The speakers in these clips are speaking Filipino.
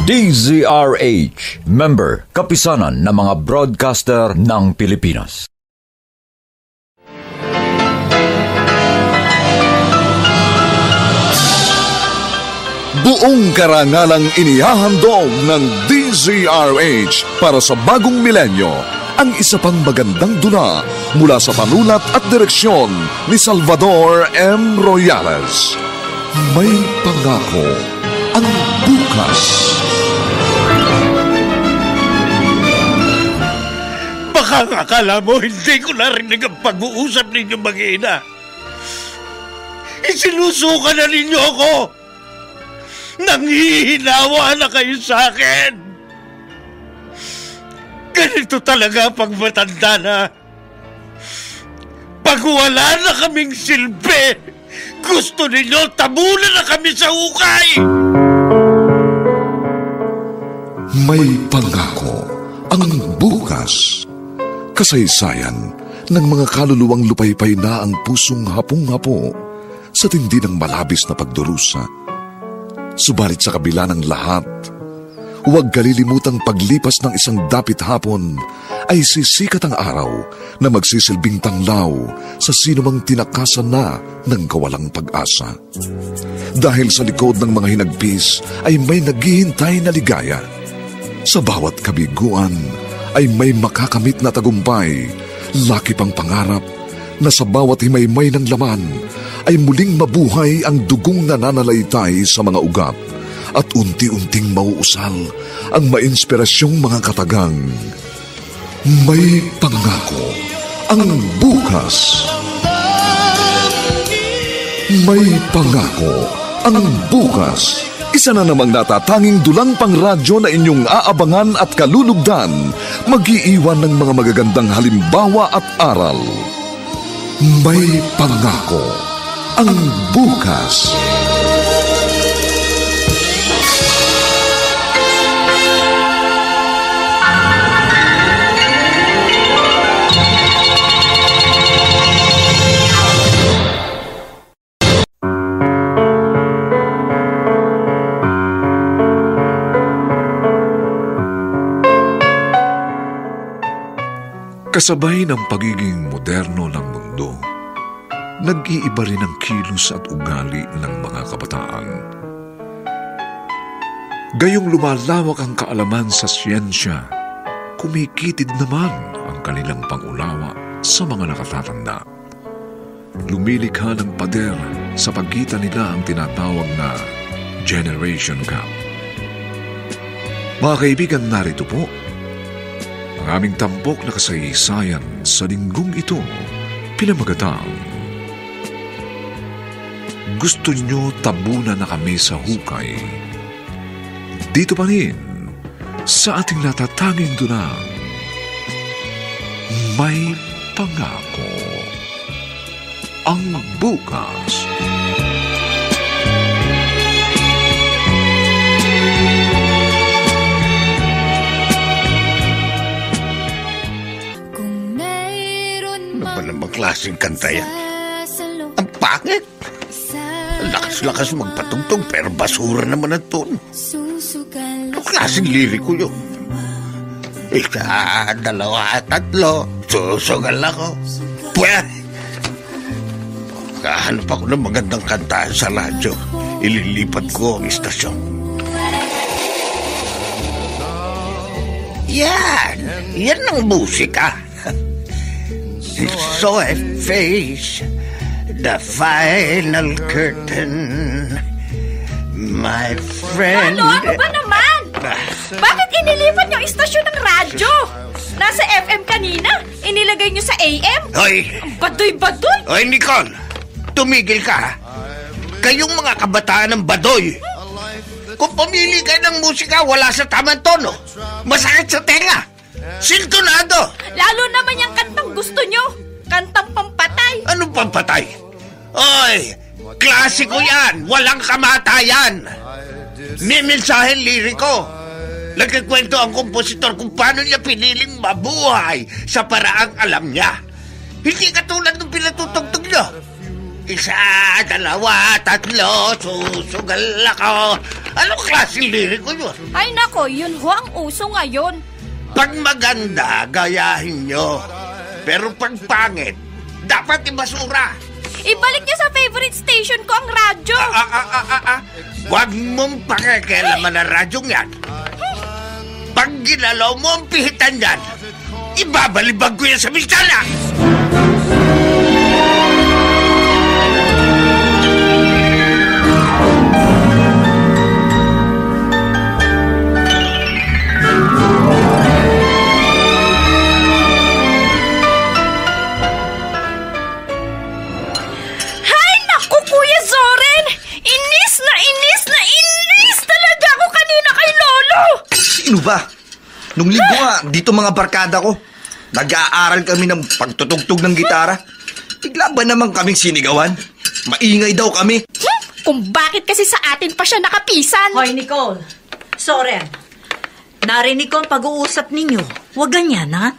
DZRH, member, kapisanan ng mga broadcaster ng Pilipinas. Buong karangalang inihahandog ng DZRH para sa bagong milenyo ang isa pang magandang dula mula sa panulat at direksyon ni Salvador M. Royales. May pangako ang bukas. Baka akala mo hindi ko narinig ang pag-uusap ninyo mag-ina. Isinusuka na ninyo ako. Nanghihinawa na kayo sa akin. Ganito talaga pag matanda na. Pag wala na kaming silbi, gusto ninyo tabunan na kami sa hukay. May pangako ang bukas. Kasaysayan ng mga kaluluwang lupaypay na ang pusong hapong-hapo sa tindi ng malabis na pagdurusa. Subalit sa kabila ng lahat, huwag kalilimutang paglipas ng isang dapit hapon ay sisikat ang araw na magsisilbing tanglaw sa sinumang tinakasan na ng kawalang pag-asa. Dahil sa likod ng mga hinagpis ay may naghihintay na ligaya. Sa bawat kabiguan ay may makakamit na tagumpay, laki pang pangarap na sa bawat himaymay ng laman ay muling mabuhay ang dugong nananalaytay sa mga ugat at unti-unting mauusal ang mainspirasyong mga katagang. May pangako ang bukas. May pangako ang bukas. Isa na namang natatanging dulang pangradyo na inyong aabangan at kalulugdan, mag-iiwan ng mga magagandang halimbawa at aral. May pangako ang bukas. Kasabay ng pagiging moderno ng mundo, nag-iiba rin ang kilos at ugali ng mga kabataan. Gayong lumalawak ang kaalaman sa siyensya, kumikitid naman ang kanilang pangunawa sa mga nakatatanda. Lumilikha ng pader sa pagitan nila ang tinatawag na Generation Gap. Mga kaibigan, narito po ang aming tampok na kasaysayan sa linggong ito, pinamagatang Gusto Nyo Tabunan na Kami sa Hukay. Dito pa rin sa ating natatanging dunang May Pangako ang bukas. Klaseng kanta yan. Ang pangit. Lakas-lakas magpatugtog pero basura naman ang tono. Ang klaseng liriko yun. Isa, dalawa, tatlo, susugal ako. Pwede. Kahanap ako ng magandang kantahan sa radyo. Ililipat ko ang istasyon. Yan ang musika. So I face the final curtain, my friend. Ano ba naman? Bakit inilipat niyo istasyon ng radyo? Nasa FM kanina, inilagay niyo sa AM? Hoy! Ang badoy-badoy! Hoy, Nicole! Tumigil ka, ha? Kayong mga kabataan ng badoy. Kung pumili kayo ng musika, wala sa tamang tono. Masakit sa tenga. Sintonado! Lalo naman yung kantang gusto nyo. Kantang pampatay. Anong pampatay? Oy, klasiko yan. Walang kamatayan. May mensahe liriko. Nagkikwento ang kompositor kung paano niya piniling mabuhay sa paraang alam niya. Hindi katulad ng pinatutugtog niyo. Isa, dalawa, tatlo, susugal ako. Anong klaseng liriko yun? Ay nako, yun ho ang uso ngayon. Pag maganda, gayahin nyo. Pero pag pangit, dapat ibasura. Ibalik niyo sa favorite station ko ang radyo. Huwag mong pakikialaman ang radyong yan. Pag ginalaw mo ang pihitan yan, ibabalibag ko yan sa bintana. Sino ba? Nung linggo nga, dito mga barkada ko. Nag-aaral kami ng pagtutugtog ng gitara. Bigla ba naman kaming sinigawan? Maingay daw kami. Kung bakit kasi sa atin pa siya nakapisan. Hoy, Nicole. Soren. Narinig ko ang pag-uusap ninyo. Huwag ganyan, ha?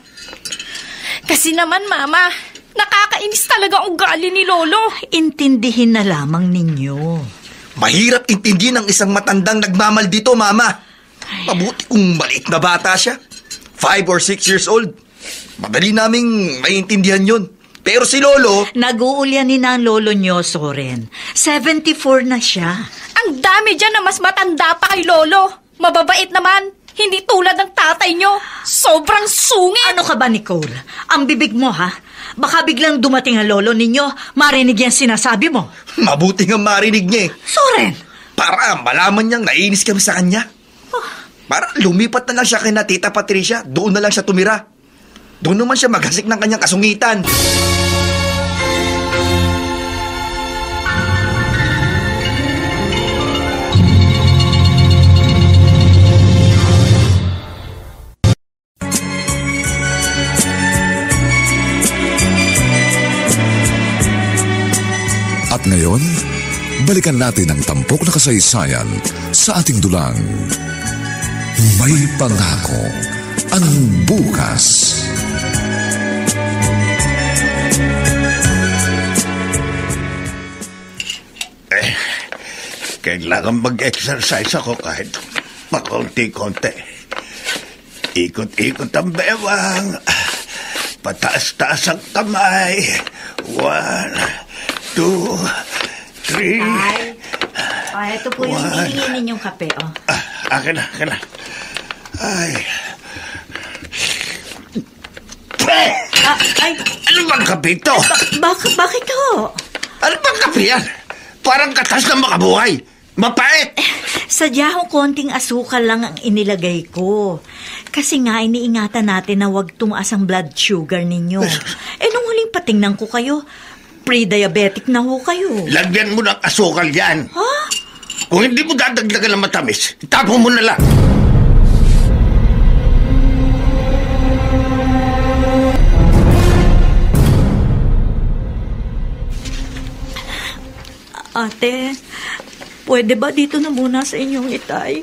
Kasi naman, Mama, nakakainis talaga ang ugali ni Lolo. Intindihin na lamang ninyo. Mahirap intindihin ang isang matandang nagmamaldito, Mama. Mabuti kung maliit na bata siya. 5 or 6 years old. Madali naming maintindihan yun. Pero si Lolo... Nag-uulyanin na ang lolo nyo, Soren. 74 na siya. Ang dami dyan na mas matanda pa kay Lolo. Mababait naman. Hindi tulad ng tatay nyo. Sobrang sungit. Ano ka ba, Nicole? Ang bibig mo, ha? Baka biglang dumating ang lolo ninyo, marinig yan sinasabi mo. Mabuti nga marinig niya eh. Soren! Para malaman niyang naiinis kami sa kanya. Para lumipat na lang siya kay na Tita Patricia. Doon na lang siya tumira. Doon naman siya maghasik ng kanyang kasungitan. At ngayon, balikan natin ang tampok na kasaysayan sa ating dulang. May pangako ang bukas. Kailangan mag-exercise ako kahit pakunti-kunti. Ikot-ikot ang bewang. Pataas-taas ang kamay. 1, 2, 3. Ito po yung hinihingi ninyong kape, oh. Akin na. Ay. Ay. Ano bang kape ito? Bakit ho? Ano bang kape yan? Parang katas na makabuhay. Mapait. Sadya ho konting asukal lang ang inilagay ko. Kasi nga iniingatan natin na huwag tumaas ang blood sugar ninyo. Nung huling patingnan ko kayo, pre-diabetic na ho kayo. Lagyan mo ng asukal yan. Ha? Kung hindi mo dadagdagan ng matamis, itapon mo na lang. Ate, pwede ba dito na muna sa inyong itay?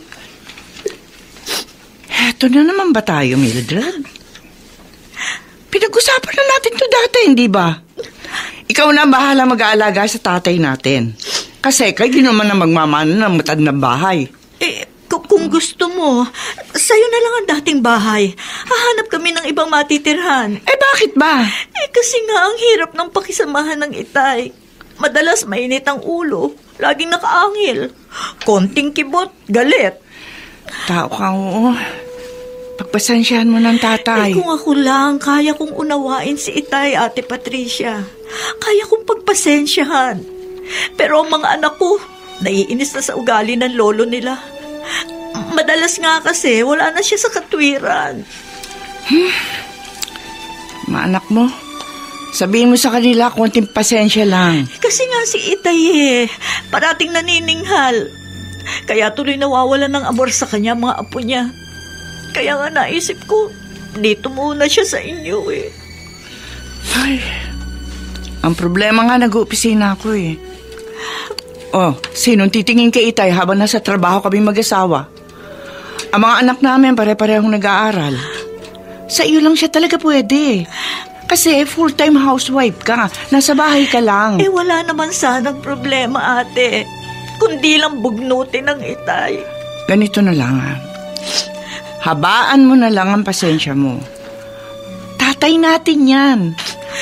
Eto na naman ba tayo, Mildred? Pinag-usapan na natin to dati, hindi ba? Ikaw na ang bahala mag-aalaga sa tatay natin. Kasi kayo di naman na magmamana ng matandang bahay. Kung gusto mo, sa'yo na lang ang dating bahay. Hahanap kami ng ibang matitirhan. Bakit ba? Kasi nga ang hirap ng pakisamahan ng itay. Madalas mainit ang ulo. Laging nakaangil. Konting kibot, galit. Tao ka, oo. Pagpasensyahan mo ng tatay. Kung ako lang, kaya kong unawain si itay, Ate Patricia. Kaya kong pagpasensyahan. Pero ang mga anak ko, naiinis na sa ugali ng lolo nila. Madalas nga kasi, wala na siya sa katwiran. Mga anak mo, sabihin mo sa kanila konting pasensya lang. Kasi nga si itay parating nanininghal. Kaya tuloy nawawala ng amor sa kanya mga apo niya. Kaya nga naisip ko, dito muna siya sa inyo Ay, ang problema nga nag-uopisina ako sinong titingin kay itay habang nasa trabaho kami mag-asawa? Ang mga anak namin pare-parehong nag-aaral. Sa iyo lang siya talaga pwede. Kasi full-time housewife ka. Nasa bahay ka lang. Wala naman sanang problema, ate. Kundi lang bugnutin ng Itay. Ganito na lang, habaan mo na lang ang pasensya mo. Tatay natin yan.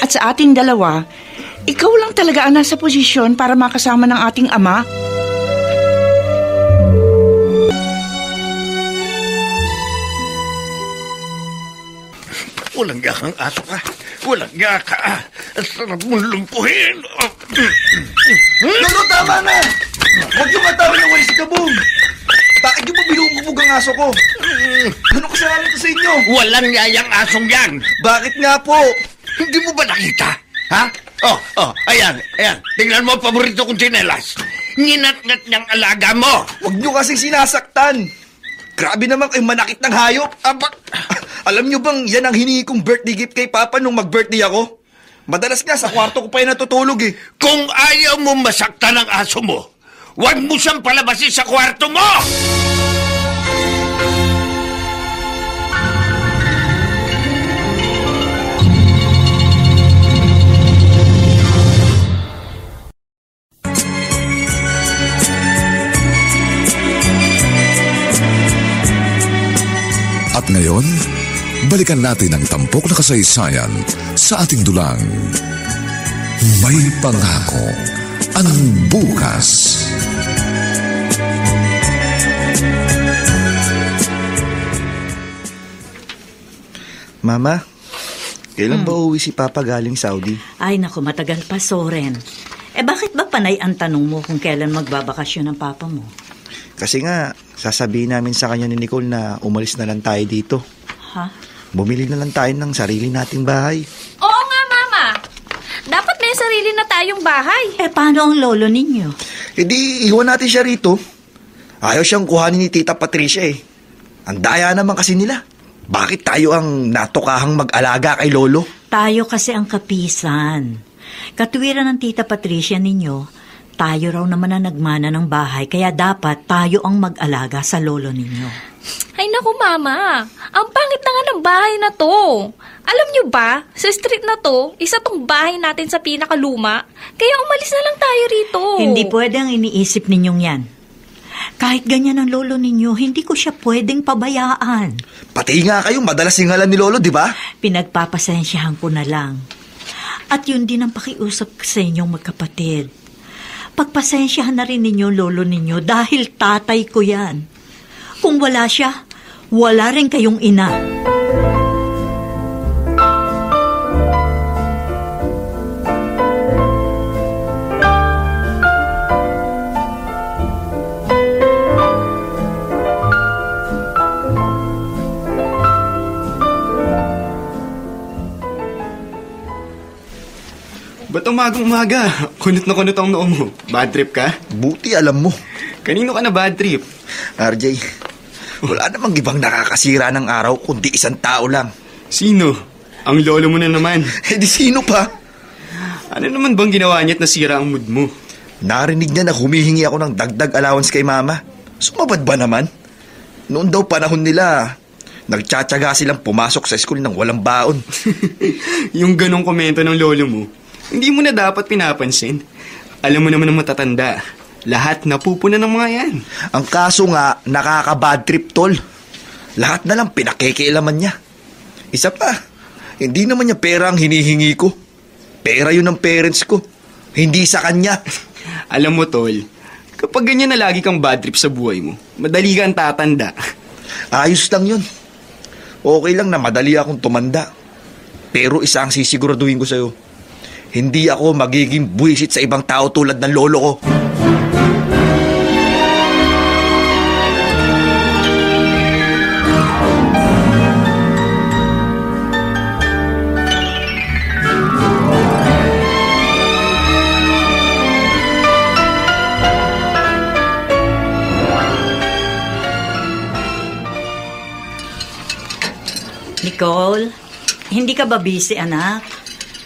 At sa ating dalawa, ikaw lang talaga ang nasa posisyon para makasama ng ating ama. Walang yakang aso ka. Walang yaka. Ang sarap mong lumpuhin. Lolo, tama na! Huwag yung matawa na wala si Kabong. Bakit yung mabilubog ang aso ko? Ano kasalanan ko sa inyo? Walang yayang asong yan. Bakit nga po? Hindi mo ba nakita? Ha? Ayan. Tingnan mo, paborito kong tsinelas. Nginat-ngat niyang alaga mo. Huwag nyo kasing sinasaktan. Grabe naman kayo manakit ng hayop. Alam nyo bang yan ang hiningi kong birthday gift kay Papa nung mag-birthday ako? Madalas nga sa kwarto ko pa yung natutulog eh. Kung ayaw mo masaktan ang aso mo, huwag mo siyang palabasin sa kwarto mo! At ngayon, balikan natin ang tampok na kasaysayan sa ating dulang. May pangako ang bukas. Mama, kailan ba uuwi si Papa galing Saudi? Ay, naku, matagal pa, Soren. Bakit ba panay ang tanong mo kung kailan magbabakasyon ang papa mo? Kasi nga, sasabihin namin sa kanya ni Nicole na umalis na lang tayo dito. Ha? Bumili na lang tayo ng sarili nating bahay. Oo nga, Mama. Dapat may sarili na tayong bahay. Paano ang lolo ninyo? Di, iwan natin siya rito. Ayaw siyang kuhanin ni Tita Patricia eh. Ang daya naman kasi nila. Bakit tayo ang natukahang mag-alaga kay Lolo? Tayo kasi ang kapisan. Katuwiran ng Tita Patricia ninyo, tayo raw naman ang nagmana ng bahay, kaya dapat tayo ang mag-alaga sa lolo ninyo. Ay naku, Mama. Ang pangit na nga ng bahay na to. Alam niyo ba, sa street na to, isa tong bahay natin sa pinakaluma. Kaya umalis na lang tayo rito. Hindi pwede ang iniisip ninyong yan. Kahit ganyan ang lolo ninyo, hindi ko siya pwedeng pabayaan. Pati nga kayo, madalas singalan ni Lolo, di ba? Pinagpapasensyahan ko na lang. At yun din ang pakiusap sa inyong magkapatid. Pagpasensyahan na rin ninyo lolo ninyo dahil tatay ko yan. Kung wala siya, wala rin kayong ina. Ba't umagang-umaga? Kunot na kunot ang noo mo. Bad trip ka? Buti alam mo. Kanino ka na bad trip? RJ, wala namang ibang nakakasira ng araw kundi isang tao lang. Sino? Ang lolo mo na naman. Di sino pa? Ano naman bang ginawa niya at nasira ang mood mo? Narinig niya na humihingi ako ng dagdag allowance kay Mama. Sumabad ba naman? Noon daw panahon nila, nagtsatsaga silang pumasok sa school ng walang baon. Yung ganong komento ng lolo mo, hindi mo na dapat pinapansin. Alam mo naman ang matatanda, lahat napupuna ng mga yan. Ang kaso nga, nakaka-bad trip, tol. Lahat na lang pinakikialaman niya. Isa pa, hindi naman niya pera ang hinihingi ko. Pera yun ng parents ko, hindi sa kanya. Alam mo, tol, kapag ganyan na lagi kang bad trip sa buhay mo, madali kang tatanda. Ayos lang yun. Okay lang na madali akong tumanda. Pero isa ang sisiguraduhin ko sa'yo. Hindi ako magiging buwisit sa ibang tao tulad ng lolo ko. Nicole, hindi ka ba busy, anak?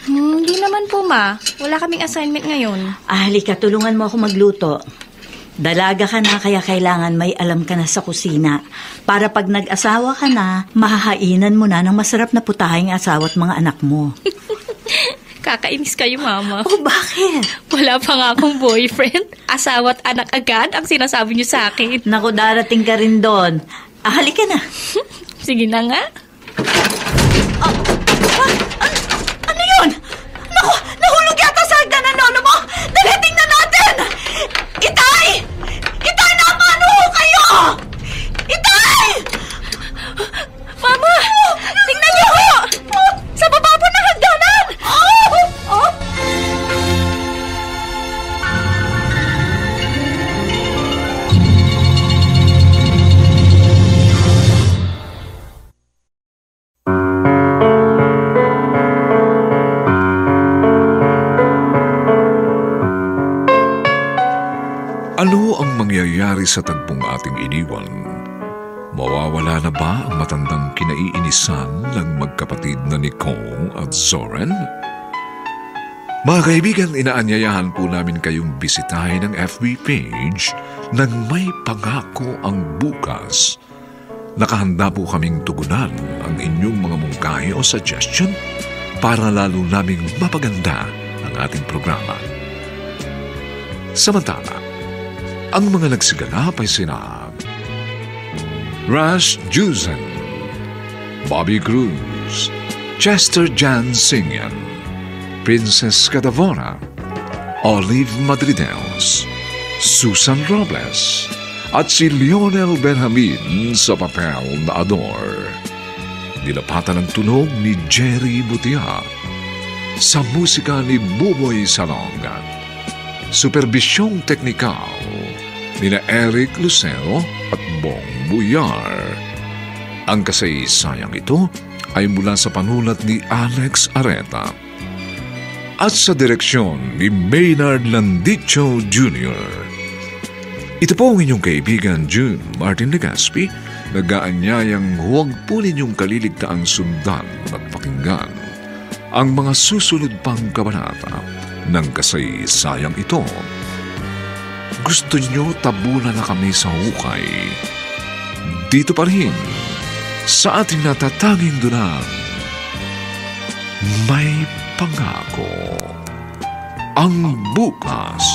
Hindi naman po, Ma. Wala kaming assignment ngayon. Halika, tulungan mo ako magluto. Dalaga ka na kaya kailangan may alam ka na sa kusina. Para pag nag-asawa ka na, mahahainan mo na ng masarap na putahing asawa at mga anak mo. Kakainis kayo, Mama. Oh, bakit? Wala pa nga akong boyfriend. Asawa at anak agad ang sinasabi niyo sa akin. Naku, darating ka rin doon. Halika na. Sige na nga. Ano yun? Naku, nahulog yata sa hagdan ng lolo mo. Dali, tingnan natin. Itay! Itay, napano kayo? Itay! Mama! Tingnan niyo ho! Sa baba po ng hagdanan! Ano ang mangyayari sa tagpong ating iniwan? Mawawala na ba ang matandang kinaiinisan ng magkapatid na Nicole at Zoren? Mga kaibigan, inaanyayahan po namin kayong bisitahin ang FB page ng May Pangako ang Bukas. Nakahanda po kaming tugunan ang inyong mga mungkahi o suggestion para lalo naming mapaganda ang ating programa. Samantala, ang mga nagsiganap ay sina Rush Juzen, Bobby Cruz, Chester Jan Singyan, Princess Cadavora, Olive Madrideus, Susan Robles, at si Lionel Benjamin sa papel na Ador. Nilapatan ng tunog ni Jerry Butia, sa musika ni Buboy Salonga, superbisyong teknikal nina Eric Lucero at Bong Buyar. Ang kasaysayang ito ay mula sa panulat ni Alex Areta at sa direksyon ni Maynard Landicho Jr. Ito po ang inyong kaibigan June Martin Legaspi, nag-aanyayang huwag po ninyong kaliligtaang sundan at pakinggan ang mga susunod pang kabanata ng kasaysayang ito. Gusto nyo tabunan na kami sa hukay? Dito pa rin, sa ating natatanging dunang, May Pangako ang Bukas.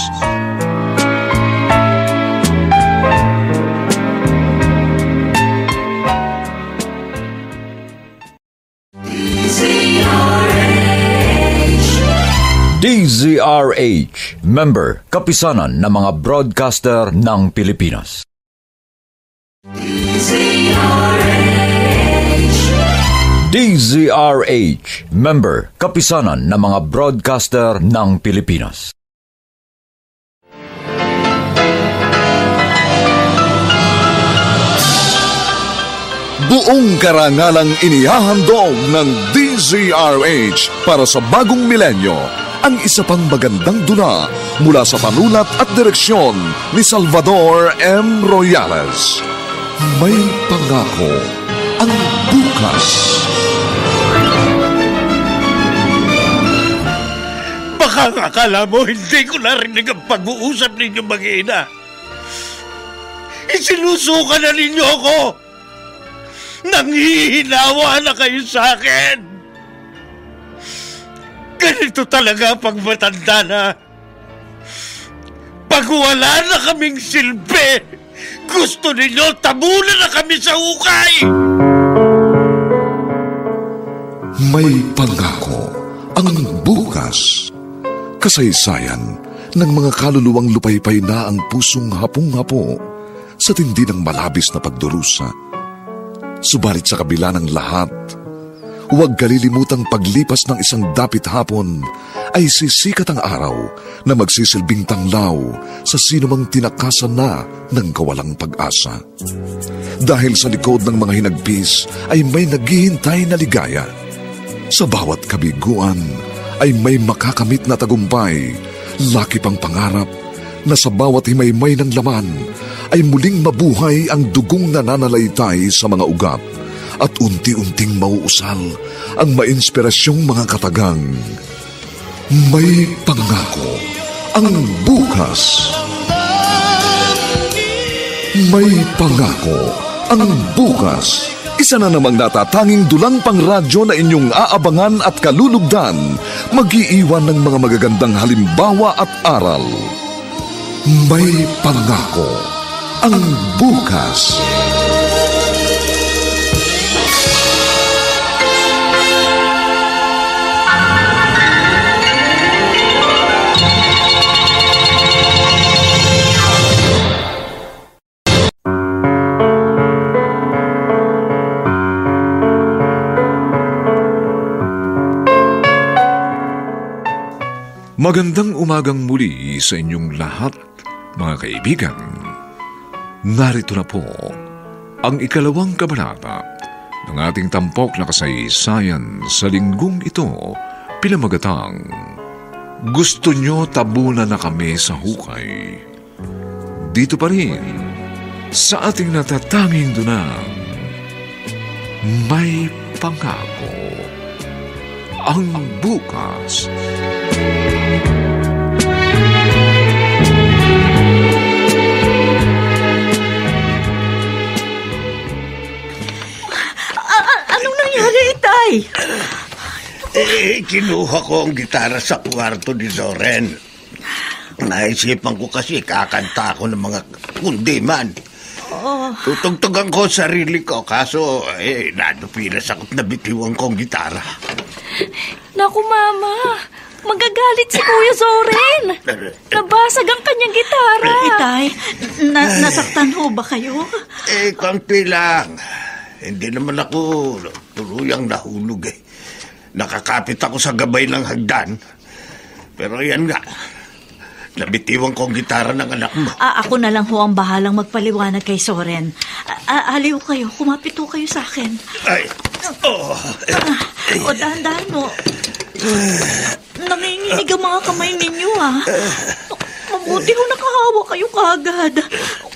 DZRH, member, kapisanan ng mga broadcaster ng Pilipinas. DZRH, member, kapisanan ng mga broadcaster ng Pilipinas. Buong karangalang inihahandog ng DZRH para sa bagong milenyo ang isa pang magandang dula mula sa panulat at direksyon ni Salvador M. Royales. May Pangako ang Bukas. Baka akala mo hindi ko narinig ang pag-uusap ninyo mag-ina. Isinusuka na ninyo ako. Nanghihinawa na kayo sa akin. Ganito talaga pag matanda na. Pag wala na kaming silbi, gusto ninyo tabunan na kami sa hukay! May Pangako ang Bukas. Kasaysayan ng mga kaluluwang lupaypay na ang pusong hapong-hapo sa tindi ng malabis na pagdurusa. Subalit sa kabila ng lahat, huwag kalilimutang paglipas ng isang dapit hapon ay sisikat ang araw na magsisilbing tanglaw sa sinumang tinakasan na ng kawalang pag-asa. Dahil sa likod ng mga hinagpis ay may naghihintay na ligaya. Sa bawat kabiguan ay may makakamit na tagumpay, laki pang pangarap na sa bawat himaymay ng laman ay muling mabuhay ang dugong nananalaytay sa mga ugat at unti-unting mauusal ang mainspirasyong mga katagang. May Pangako ang Bukas. May pangako ang bukas. Isa na namang natatanging dulang pangradyo na inyong aabangan at kalulugdan. Mag-iiwan ng mga magagandang halimbawa at aral. May pangako ang bukas. Magandang umagang muli sa inyong lahat, mga kaibigan. Narito na po ang ikalawang kabanata ng ating tampok na kasaysayan sa linggong ito, pinamagatang Gusto Nyo Tabunan na Kami sa Hukay. Dito pa rin sa ating natatanging dunang May Pangako ang bukas. Anong nangyari, Itay? Kinuha ko ang gitara sa kwarto ni Zoren. Naisipan ko kasi kakanta ako ng mga kundiman. Tutugtugan ko sarili ko, kaso nadupilas ako't nabitiwan ko ang gitara. Naku, Mama. Magagalit si Kuya Zoren. Nabasag ang kanyang gitara. Itay, nasaktan ho ba kayo? Konti lang. Hindi naman ako tuluyang nahulog eh. Nakakapit ako sa gabay ng hagdan. Pero yan nga, nabitiwan ko ang gitara ng anak mo. Ako na lang ho ang bahalang magpaliwanag kay Zoren. Aliw kayo, kumapit ho kayo sa akin. Dahan-dahan mo. Nanginginig ang mga kamay ninyo, Mabuti ho nakahawa kayo kaagad.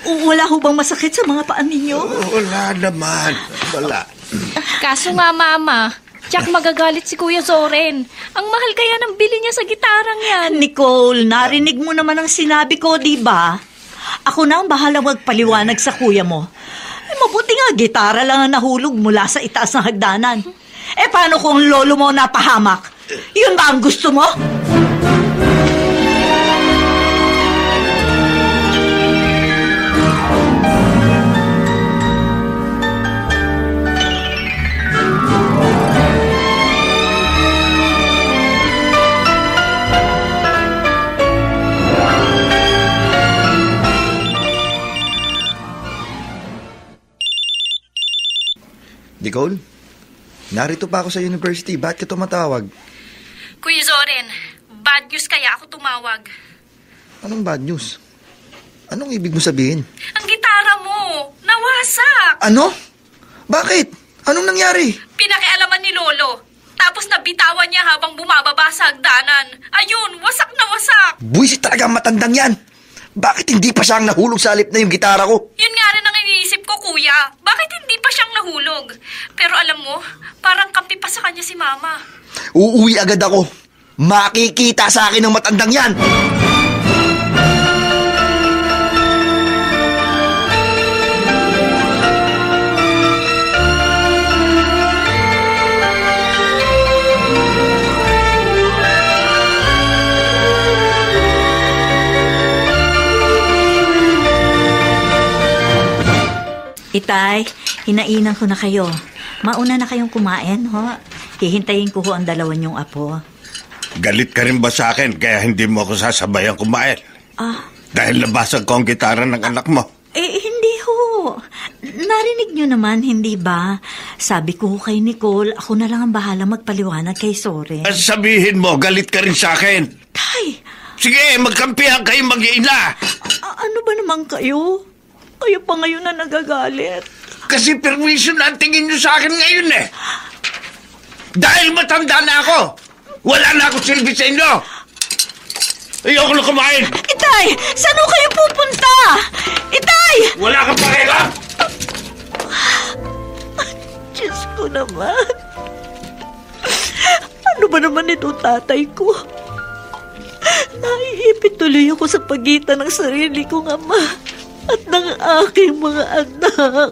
Wala ho bang masakit sa mga paan ninyo? Wala naman. Wala. Kaso nga, Mama, tiyak magagalit si Kuya Zoren. Ang mahal kaya ng bili niya sa gitarang yan. Nicole, narinig mo naman ang sinabi ko, di ba? Ako na ang bahala magpaliwanag sa kuya mo. Mabuti nga, gitara lang ang nahulog mula sa itaas ng hagdanan. Paano kung lolo mo napahamak? Yun ba ang gusto mo? Nicole, narito pa ako sa university. Bakit ka tumatawag? Kuya Zoren, bad news kaya ako tumawag. Anong bad news? Anong ibig mo sabihin? Ang gitara mo, nawasak. Ano? Bakit? Anong nangyari? Pinakialaman ni Lolo. Tapos nabitawan niya habang bumababa sa hagdanan. Ayun, wasak na wasak. Buwisit talaga ang matandang yan. Bakit hindi pa siyang nahulog sa halip na yung gitara ko? Yun nga rin ang iniisip ko, Kuya. Bakit hindi pa siyang nahulog? Pero alam mo, parang kampi pa sa kanya si Mama. Uuwi agad ako. Makikita sa akin ng matandang yan. Itay, hinainan ko na kayo. Mauna na kayong kumain, ho? Hihintayin ko ho ang dalawa niyong apo. Galit ka rin ba sa akin kaya hindi mo ako sasabayan kumain? Dahil nabasag ko ang gitara ng anak mo. Hindi ho. Narinig niyo naman, hindi ba? Sabi ko kay Nicole, ako na lang ang bahala magpaliwanag kay Zoren. Sabihin mo, galit ka rin sa akin. Tay! Sige, magkampihan kayo mag-iina. Ano ba naman kayo? Kayo pa ngayon na nagagalit. Kasi perwisyo na ang tingin nyo sa akin ngayon eh. Dahil matanda na ako. Wala na ako silbi sa inyo. Ayoko na kumain. Itay! Saan ho kayo pupunta? Itay! Wala kang pakialam. Diyos ko naman. Ano ba naman ito, tatay ko? Naiipit tuloy ako sa pagitan ng sarili kong ama at ng aking mga anak.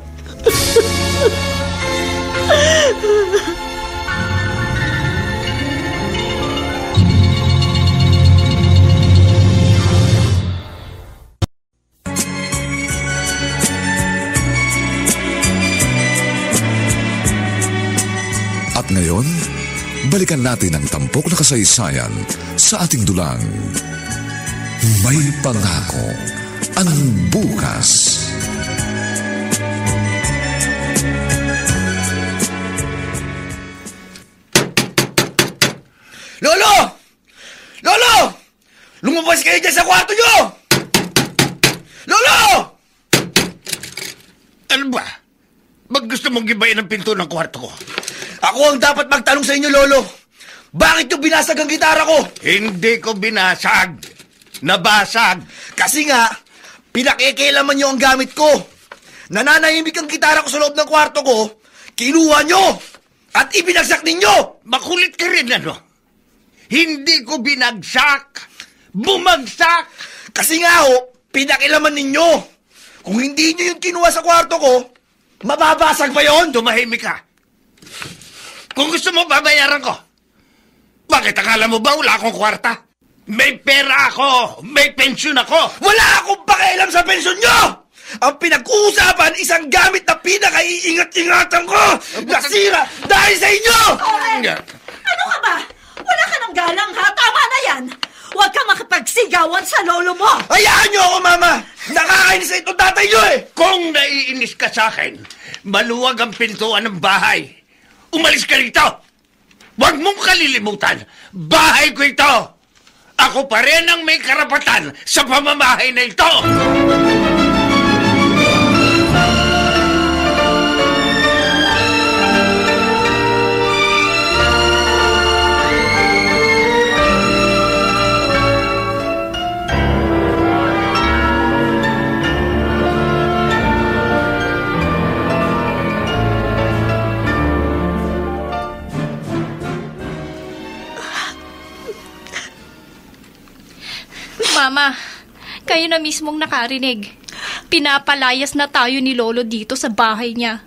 At ngayon, balikan natin ang tampok na kasaysayan sa ating dulang. May pangako ang bukas. Lolo! Lolo! Lumabas kayo dyan sa kwarto nyo! Lolo! Ano ba? Ba't gusto mong gibayin ang pinto ng kwarto ko? Ako ang dapat magtanong sa inyo, Lolo. Bakit yung binasag ang gitara ko? Hindi ko binasag. Nabasag. Kasi nga, pinakikilaman nyo ang gamit ko. Nananahimik ang gitara ko sa loob ng kwarto ko, kinuha nyo at ibinagsak ninyo. Makulit ka rin, ano? Hindi ko binagsak. Bumagsak. Kasi nga pinakilaman ninyo. Kung hindi nyo yung kinuha sa kwarto ko, mababasag ba yun? Tumahimik ka. Kung gusto mo, babayaran ko. Bakit akala mo ba wala akong kwarta? May pera ako. May pensyon ako. Wala akong pakialam sa pensyon nyo! Ang pinag-uusapan, isang gamit na pinakaiingat-ingatan ko! Nasira dahil sa inyo! Ano ka ba? Wala ka ng galang, ha? Tama na yan! Huwag ka makipagsigawan sa lolo mo! Hayaan nyo ako, Mama! Nakakainis na itong tatay nyo eh! Kung naiinis ka sa akin, maluwag ang pintuan ng bahay. Umalis ka rito! Huwag mong kalilimutan, bahay ko ito! Ako pa rin ang may karapatan sa pamamahay na ito! Mama, kayo na mismong nakarinig. Pinapalayas na tayo ni Lolo dito sa bahay niya.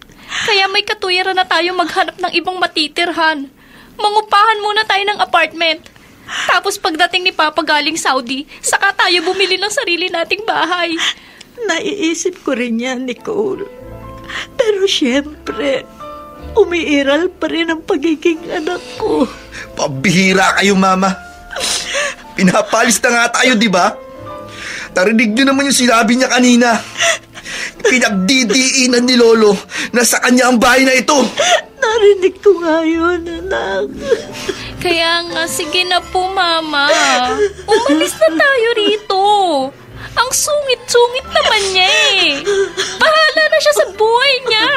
Kaya may katuwiran na tayo maghanap ng ibang matitirhan. Mangupahan muna tayo ng apartment. Tapos pagdating ni Papa galing Saudi, saka tayo bumili ng sarili nating bahay. Naiisip ko rin yan, Nicole. Pero siyempre, umiiral pa rin ang pagiging anak ko. Pabihira kayo, Mama. Pinapalis na nga tayo, di ba? Narinig nyo naman yung sinabi niya kanina. Pinagdidiinan ni Lolo na sa kanya ang bahay na ito. Narinig ko nga yun, anak. Kaya nga, sige na po, Mama. Umalis na tayo rito. Ang sungit-sungit naman niya eh. Bahala na siya sa buhay niya.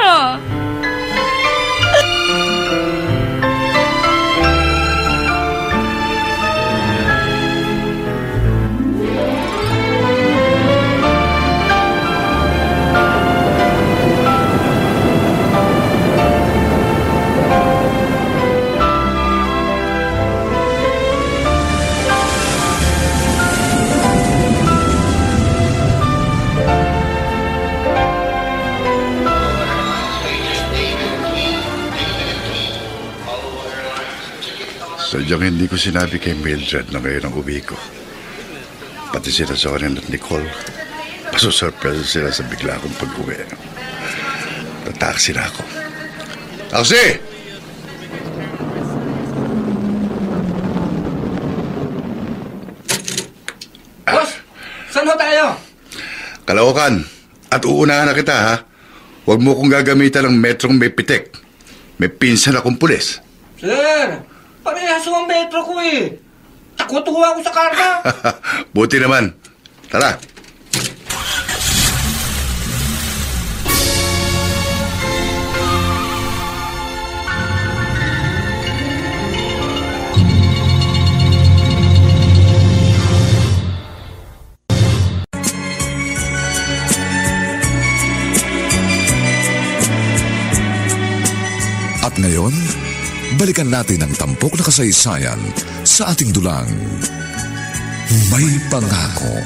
Sadyang hindi ko sinabi kay Mildred na ngayon ang uwi ko. Pati sila Soren at Nicole, masusurpresa sila sa bigla akong pag-uwi. Tataksi na ako. Taksi! Boss, saan ho tayo? Caloocan. At uunahan na kita, ha? Huwag mo kong gagamitan ng metrong may pitik. May pinsan akong pulis. Sir, parehas ang metro ko eh. Takot ho ako sa karga. Buti naman. Tara. At ngayon, balikan natin ang tampok na kasaysayan sa ating dulang. May pangako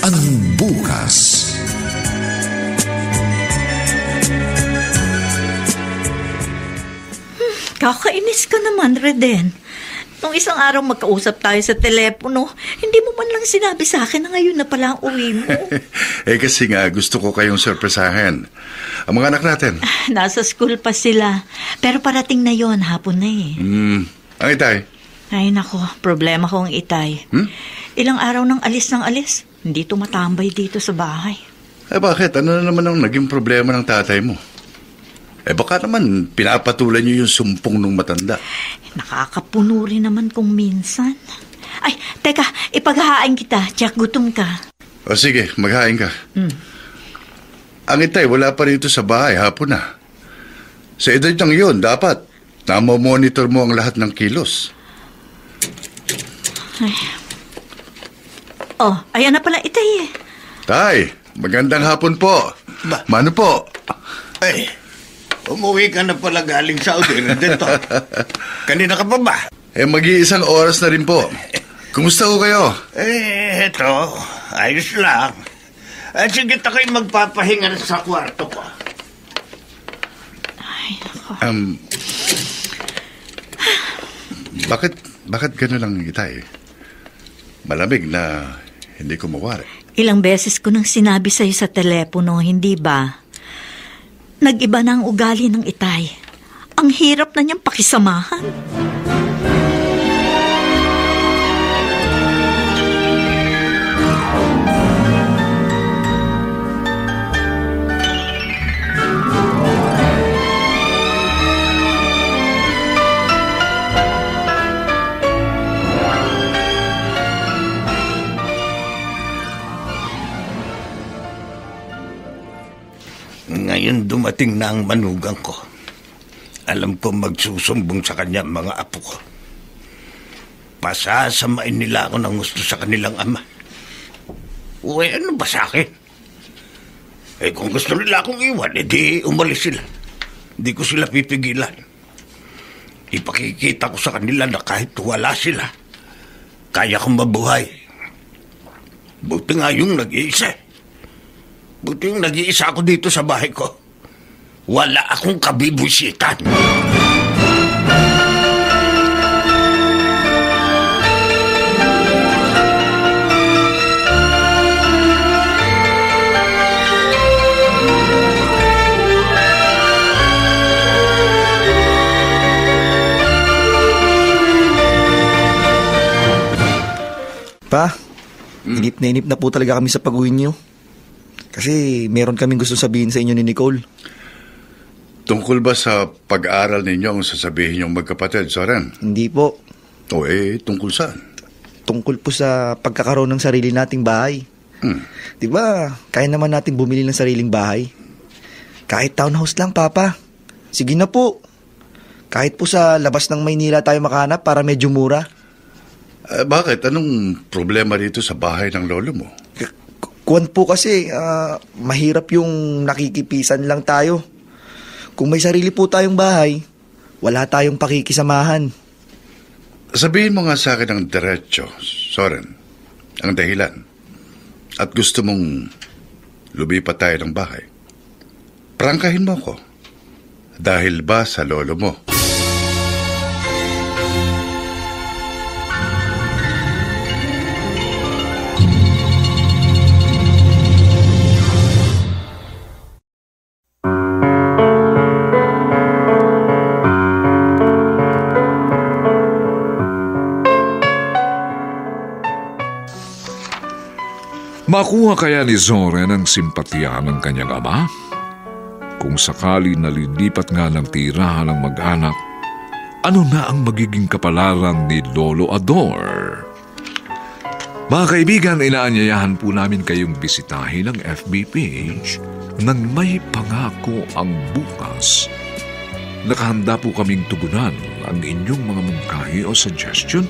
ang bukas. Kakainis ka naman, Reden. Nung isang araw magkausap tayo sa telepono, hindi mo man lang sinabi sa akin na ngayon na pala ang uwi mo. Kasi nga gusto ko kayong surpresahin. Ang mga anak natin. Nasa school pa sila. Pero parating na yon, hapon na eh. Ang Itay? Ay nako, problema ko ang Itay. Ilang araw nang alis ng alis, hindi tumatambay dito sa bahay. Bakit? Ano na naman ang naging problema ng tatay mo? Baka naman pinapatulan niyo yung sumpong nung matanda. Nakakapuno rin naman kung minsan. Ay, teka, ipaghahain kita. Jack, gutom ka. O sige, maghain ka. Ang Itay, wala pa rito sa bahay, hapon na. Sa edad niyang yun, dapat namomonitor mo ang lahat ng kilos. Ay. Oh, ayan na pala Itay eh. Tay, magandang hapon po. Mano po? Ay, umuwi ka na pala galing Saudi na dito. Kanina ka pa ba? Mag-iisang oras na rin po. Kumusta ko kayo? Eto, ayos lang. Sige, tako'y magpapahinga na sa kwarto ko. Ay, nako. Bakit gano'n lang Itay? Malamig na hindi ko mawari. Ilang beses ko nang sinabi sa'yo sa telepono, hindi ba? Nag-iba na ang ugali ng Itay. Ang hirap na niyang pakisamahan. Ngayon dumating na ang manugang ko. Alam ko magsusumbong sa kanya mga apo ko. Pasasamain nila ako ng gusto sa kanilang ama. Uy, ano ba sa akin? Kung gusto nila akong iwan, edi umalis sila. Hindi ko sila pipigilan. Ipakikita ko sa kanila na kahit wala sila, kaya kong mabuhay. Buti nga yung nag-iisa. Buti yung nag-iisa ako dito sa bahay ko. Wala akong kabibusitan. Pa, inip na po talaga kami sa pag-uwi niyo. Kasi meron kaming gusto sabihin sa inyo ni Nicole. Tungkol ba sa pag-aaral ninyo ang sasabihin niyong magkapatid, Soren? Hindi po. Tungkol saan? Tungkol po sa pagkakaroon ng sarili nating bahay. Diba, kaya naman natin bumili ng sariling bahay. Kahit townhouse lang, Papa. Sige na po. Kahit po sa labas ng Maynila tayo makahanap para medyo mura. Bakit? Anong problema dito sa bahay ng lolo mo? Kuwan po kasi, mahirap yung nakikipisan lang tayo. Kung may sarili po tayong bahay, wala tayong pakikisamahan. Sabihin mo nga sa akin ang diretso, Soren, ang dahilan. At gusto mong lumipat tayo ng bahay. Prangkahin mo ako. Dahil ba sa lolo mo? Makuha kaya ni Soren ang simpatya ng kanyang ama? Kung sakali nalilipat nga ng tirahan ng mag-anak, ano na ang magiging kapalaran ni Lolo Ador? Mga kaibigan, inaanyayahan po namin kayong bisitahin ang FB page ng May Pangako ang Bukas. Nakahanda po kaming tugunan ang inyong mga mungkahi o suggestion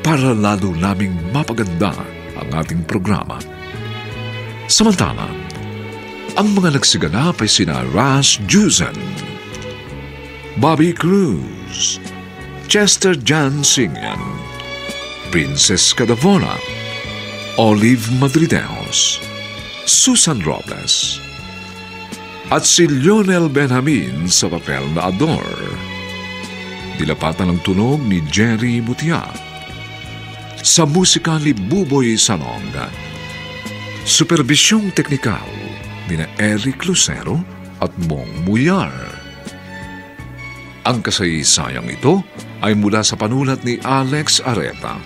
para lalo naming mapaganda ang ating programa. Samantala, ang mga nagsiganap ay sina Ras Juzen, Bobby Cruz, Chester Jan Singyan, Princess Cadavona, Olive Madrideos, Susan Robles, at si Lionel Benjamin sa papel na Ador. nilapatan ng tunog ni Jerry Butia. Sa musika ni Buboy Salong, superbisyong teknikal ni Eric Lucero at Mong Muyar. Ang kasaysayang ito ay mula sa panulat ni Alex Areta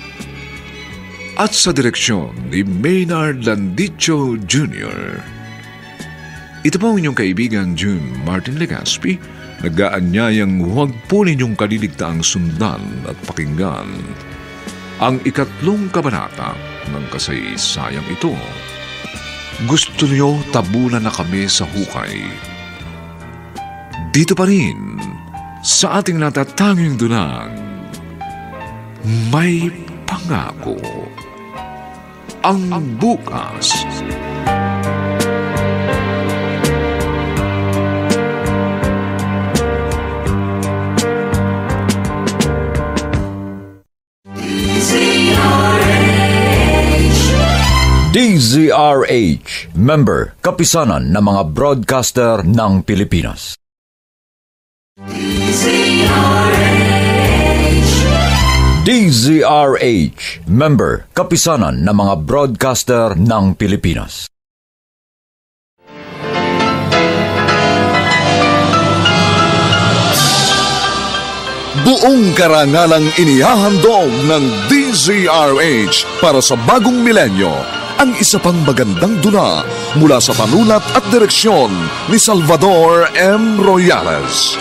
at sa direksyon ni Maynard Landicho Jr. Ito po ang inyong kaibigan June Martin Legaspi, nag-aanyayang huwag po ninyong kaliligtaang sundan at pakinggan ang 3 kabanata ng kasaysayang ito. Gusto niyo tabunan na kami sa hukay? Dito pa rin sa ating natatanging dunang May Pangako. Ang bukas. DZRH, member, kapisanan ng mga broadcaster ng Pilipinas. DZRH, member, kapisanan ng mga broadcaster ng Pilipinas. Buong karangalang inihahandog ng DZRH para sa bagong milenyo ang isa pang magandang dula mula sa panulat at direksyon ni Salvador M. Royales.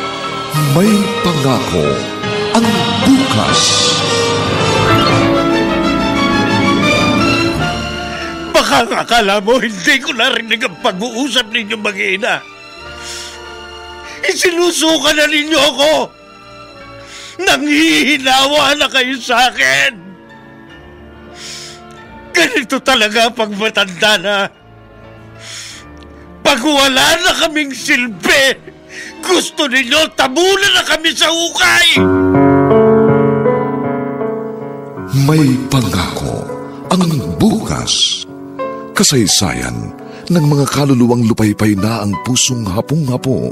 May Pangako ang bukas. Baka akala mo hindi ko narinig ang pag-uusap ninyo mag-ina. Isinusuka na ninyo ako. Nanghihinawa na kayo sa akin. Ganito talaga pag matanda na. Pag wala na kaming silbi, gusto ninyo tabunan na kami sa hukay. May Pangako ang bukas. Kasaysayan ng mga kaluluwang lupaypay na ang pusong hapong-hapo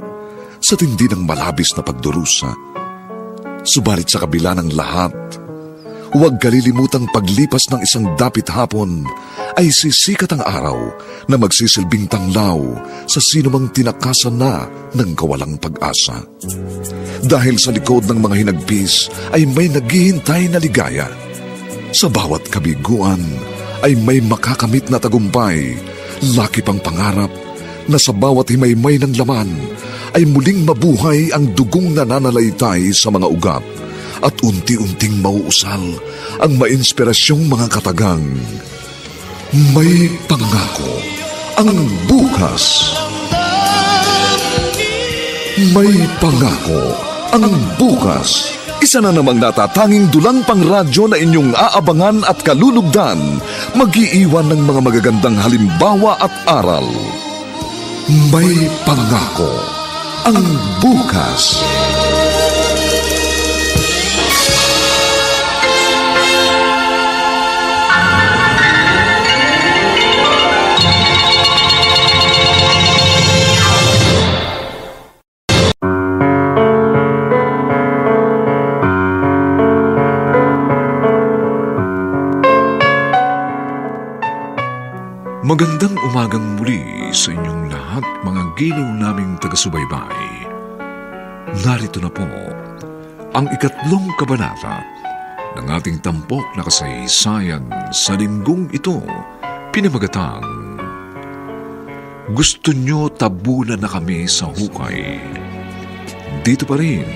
sa tindi ng malabis na pagdurusa. Subalit sa kabila ng lahat, huwag kalilimutang paglipas ng isang dapit hapon ay sisikat ang araw na magsisilbing tanglaw sa sinumang tinakasan na ng kawalang pag-asa. Dahil sa likod ng mga hinagpis ay may naghihintay na ligaya. Sa bawat kabiguan ay may makakamit na tagumpay, laki pang pangarap na sa bawat himaymay ng laman ay muling mabuhay ang dugong nananalaytay sa mga ugat at unti-unting mauusal ang mainspirasyong mga katagang. May Pangako ang bukas. May Pangako ang bukas. Isa na namang natatanging dulang pangradyo na inyong aabangan at kalulugdan, mag-iiwan ng mga magagandang halimbawa at aral. May Pangako ang bukas. Magandang umagang muli sa inyong lahat, mga giliw naming taga-subaybay. Narito na po ang 3 kabanata ng ating tampok na kasaysayan sa linggong ito, pinamagatang Gusto nyo tabunan na kami sa hukay? Dito pa rin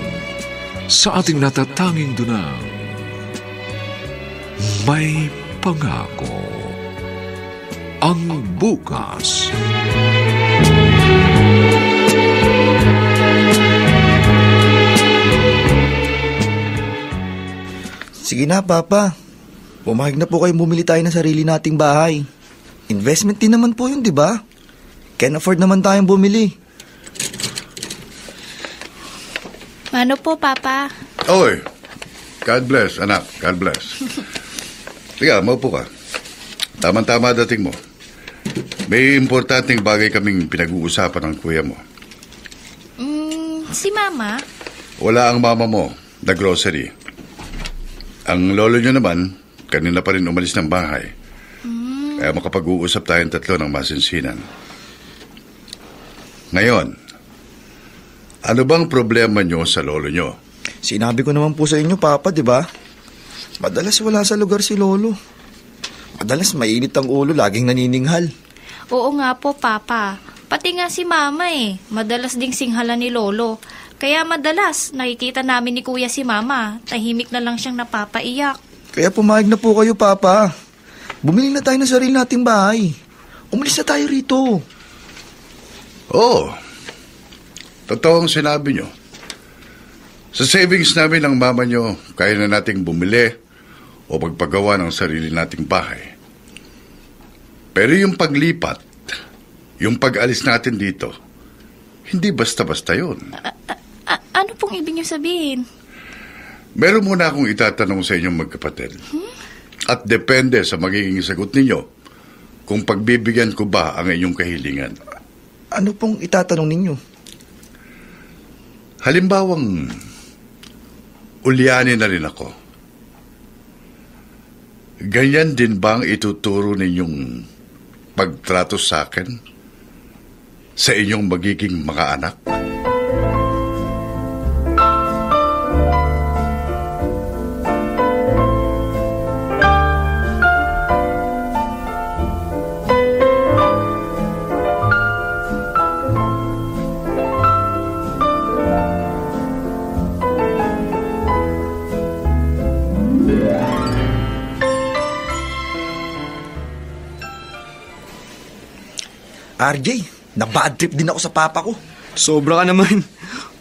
sa ating natatanging dunang May Pangako ang bukas. Sige na, Papa. Pumayag na po kayo bumili tayo ng sarili nating bahay. Investment din naman po yun, di ba? Can afford naman tayong bumili. Ano po, Papa? Oy, God bless, anak. God bless. Tiga, maupo ka. Tama-tama dating mo. May importanteng bagay kaming pinag-uusapan ng kuya mo. Si Mama? Wala ang mama mo. The grocery. Ang lolo nyo naman, kanina pa rin umalis ng bahay. Kaya makapag-uusap tayong tatlo ng masinsinan. Ngayon, ano bang problema nyo sa lolo nyo? Sinabi ko naman po sa inyo, Papa, di ba? Madalas wala sa lugar si Lolo. Madalas mainit ang ulo, laging nanininghal. Oo nga po, Papa. Pati nga si Mama madalas ding singhala ni Lolo. Kaya madalas nakikita namin ni Kuya si Mama, tahimik na lang siyang napapaiyak. Kaya pumayag na po kayo, Papa. Bumili na tayo ng sarili nating bahay. Umalis na tayo rito. Oo. Totoo ang sinabi nyo. Sa savings namin ng mama nyo, kaya na nating bumili o magpagawa ng sarili nating bahay. Pero yung paglipat, yung pag-alis natin dito, hindi basta-basta yun. Ano pong ibig niyo sabihin? Meron muna akong itatanong sa inyong magkapatid. At depende sa magiging sagot ninyo kung pagbibigyan ko ba ang inyong kahilingan. Ano pong itatanong ninyo? Halimbawang, ulyanin na rin ako. Ganyan din ba ang ituturo ninyong pagtrato sa akin? Sa inyong magiging mga anak? RJ, na-bad trip din ako sa papa ko. Sobra ka naman.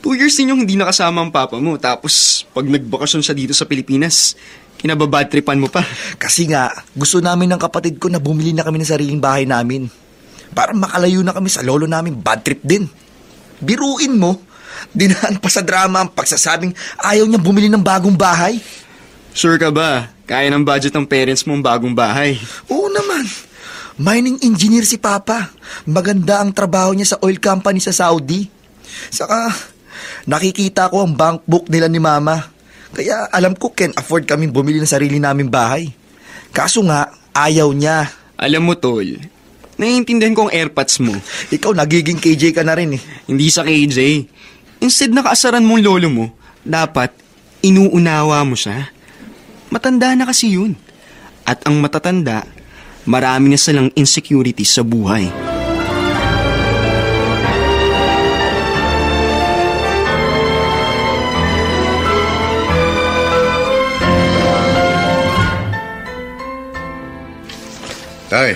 2 years din yung hindi nakasama ang papa mo. Tapos, pag nagbakasyon siya dito sa Pilipinas, kinababad tripan mo pa. Kasi nga, gusto namin ng kapatid ko na bumili na kami ng sariling bahay namin. Para makalayo na kami sa lolo namin, bad trip din. Biruin mo, dinaan pa sa drama ang pagsasabing ayaw niya bumili ng bagong bahay. Sure ka ba? Kaya ng budget ng parents mo ang bagong bahay? Oo naman. Mining engineer si Papa. Maganda ang trabaho niya sa oil company sa Saudi. Saka, nakikita ko ang bank book nila ni Mama. Kaya alam ko can afford kami bumili ng sarili naming bahay. Kaso nga, ayaw niya. Alam mo, Tol, naiintindihan ko ang airpods mo. Ikaw, nagiging KJ ka na rin eh. Hindi sa KJ. Instead na kaasaran mong lolo mo, dapat inuunawa mo siya. Matanda na kasi yun. At ang matatanda, marami na silang insecurity sa buhay. Tay,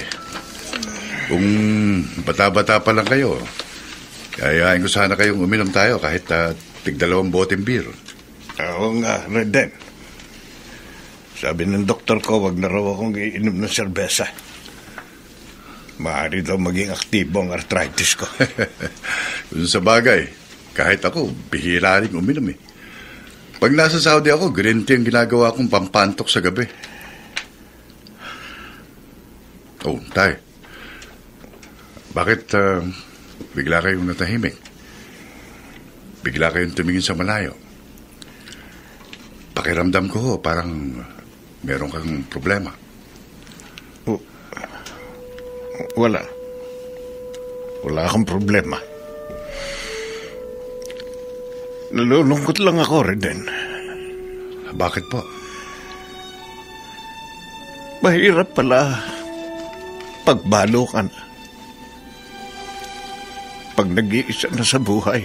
kung bata-bata pa lang kayo, yayain ko sana kayong uminom tayo kahit tig-2 boteng beer. Oo nga, Reden. Sabi ng doktor ko, wag na raw akong iinom ng serbesa. Maaari daw maging aktibo ang arthritis ko. Kung sa bagay, kahit ako, bihira rin uminom eh. Pag nasa Saudi ako, green tea ang ginagawa kong pampantok sa gabi. Oh, tay. Bakit bigla kayong natahimik? Bigla kayong tumingin sa malayo? Pakiramdam ko, parang meron kang problema. Wala. Wala akong problema. Nalulungkot lang ako, Reden. Bakit po? Mahirap pala pagbalo ka na. Pag nag-iisa na sa buhay.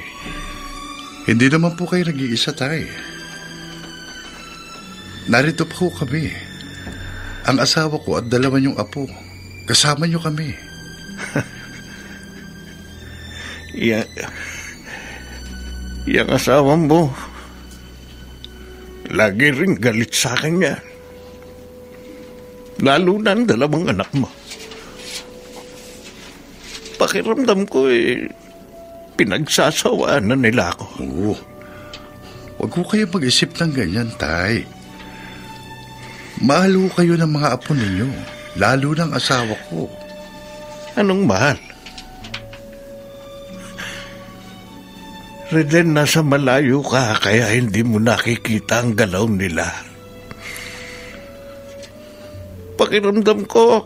Hindi naman po kayo nag-iisa, tay. Narito pa ko kami. Ang asawa ko at 2 niyong apo. Kasama niyo kami. Yang asawa mo, lagi ring galit sa akin yan. Lalo na ang 2 anak mo. Pakiramdam ko pinagsasawaan na nila ako. Oo. Huwag ko kayo mag-isip ng ganyan, tay. Mahal ko kayo ng mga apo ninyo, lalo ng asawa ko. Anong mahal? Reden, nasa malayo ka, kaya hindi mo nakikita ang galaw nila. Pakiramdam ko,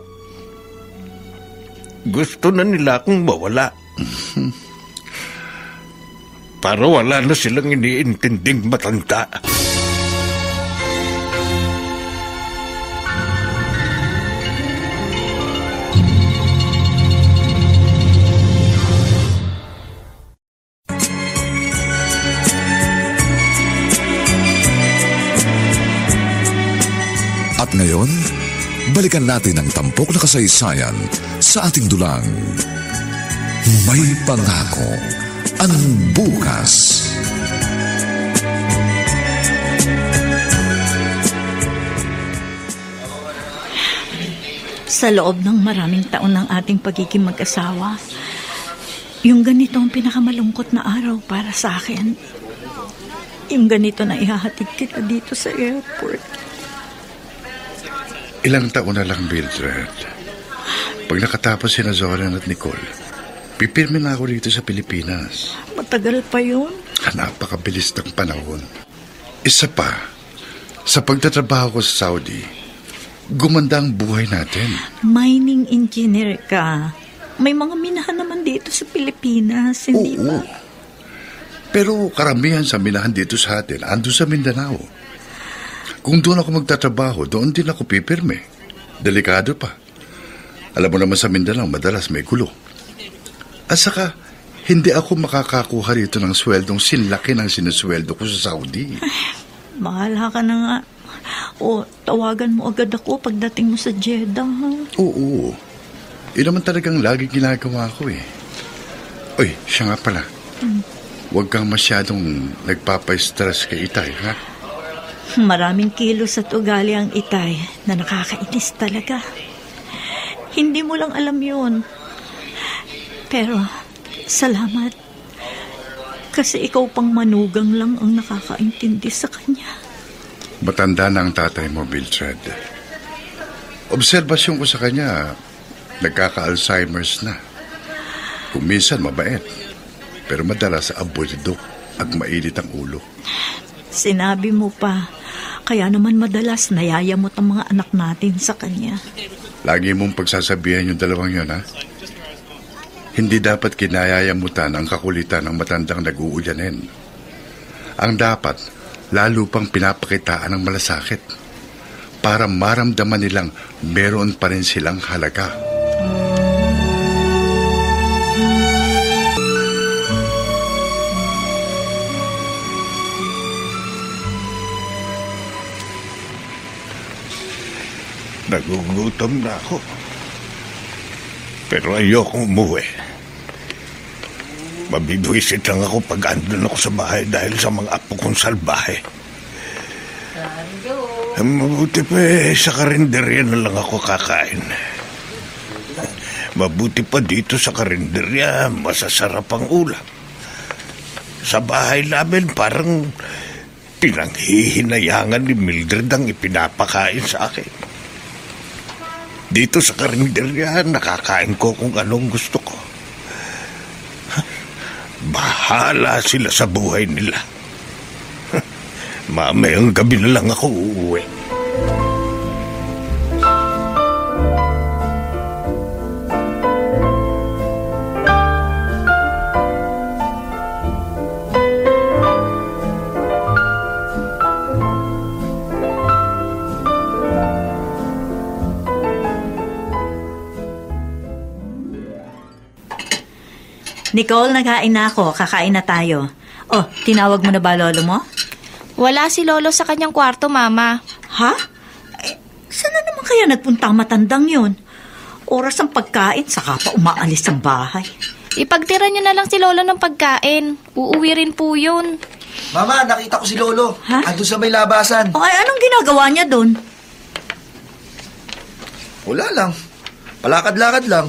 gusto na nila akong mawala. Para wala na silang iniintinding matanda. At ngayon, balikan natin ang tampok na kasaysayan sa ating dulang. May pangako ang bukas. Sa loob ng maraming taon ng ating pagiging mag-asawa, yung ganito ang pinakamalungkot na araw para sa akin. Yung ganito na ihahatid kita dito sa airport. Ilang taon na lang, Mildred. Pag nakatapos sina Zoran at Nicole, pipirme na ako dito sa Pilipinas. Matagal pa yun? Napakabilis ng panahon. Isa pa, sa pagtatrabaho ko sa Saudi, gumanda ang buhay natin. Mining engineer ka. May mga minahan naman dito sa Pilipinas, hindi ba? Pero karamihan sa minahan dito sa atin, ando sa Mindanao. Kung doon ako magtatrabaho, doon din ako pipirme. Delikado pa. Alam mo naman sa Mindanao, madalas may gulo. At saka, hindi ako makakakuha rito ng sweldong sinlaki ng sinusweldo ko sa Saudi. Ay, bahala ka na nga. O, tawagan mo agad ako pagdating mo sa Jeddah. Oo. Yun naman talagang lagi ginagawa ko eh. Uy, siya nga pala. Huwag kang masyadong nagpapa-stress kay Itay, ha? Maraming kilos at ugali ang Itay na nakakainis talaga. Hindi mo lang alam yun. Pero, salamat. Kasi ikaw pang manugang lang ang nakakaintindi sa kanya. Matanda na ang tatay mo, Mildred. Obserbasyon ko sa kanya, nagkaka-Alzheimer's na. Kung minsan mabait, pero madalas abulido at mainit ang ulo. Sinabi mo pa, kaya naman madalas nayayamot ang mga anak natin sa kanya. Lagi mong pagsasabihan yung dalawang yun, ha? Hindi dapat kinayayamutan ang kakulitan ng matandang nag-uuyanin. Ang dapat, lalo pang pinapakitaan ng malasakit para maramdaman nilang meron pa rin silang halaga. Nagugutom na ako. Pero ayokong umuwi. Mabibwisit lang ako pag andun ako sa bahay dahil sa mga apo kong salbahe. Mabuti pa sa karinderya na lang ako kakain. Mabuti pa dito sa karinderya, masasarap ang ulam. Sa bahay namin parang pinanghihinayangan ni Mildred ang ipinapakain sa akin. Dito sa karinderya, nakakain ko kung anong gusto ko. Bahala sila sa buhay nila. Mamayang gabi na lang ako uuwi. Nicole, naghain na ako. Kakain na tayo. Oh, tinawag mo na ba lolo mo? Wala si Lolo sa kanyang kwarto, Mama. Ha? Saan na naman kaya nagpunta ang matandang yun? Oras ang pagkain, saka pa umaalis ang bahay. Ipagtira niyo na lang si Lolo ng pagkain. Uuwi rin po yun. Mama, nakita ko si Lolo. Ha? Andun sa may labasan. O ay, anong ginagawa niya doon? Wala lang. Palakad-lakad lang.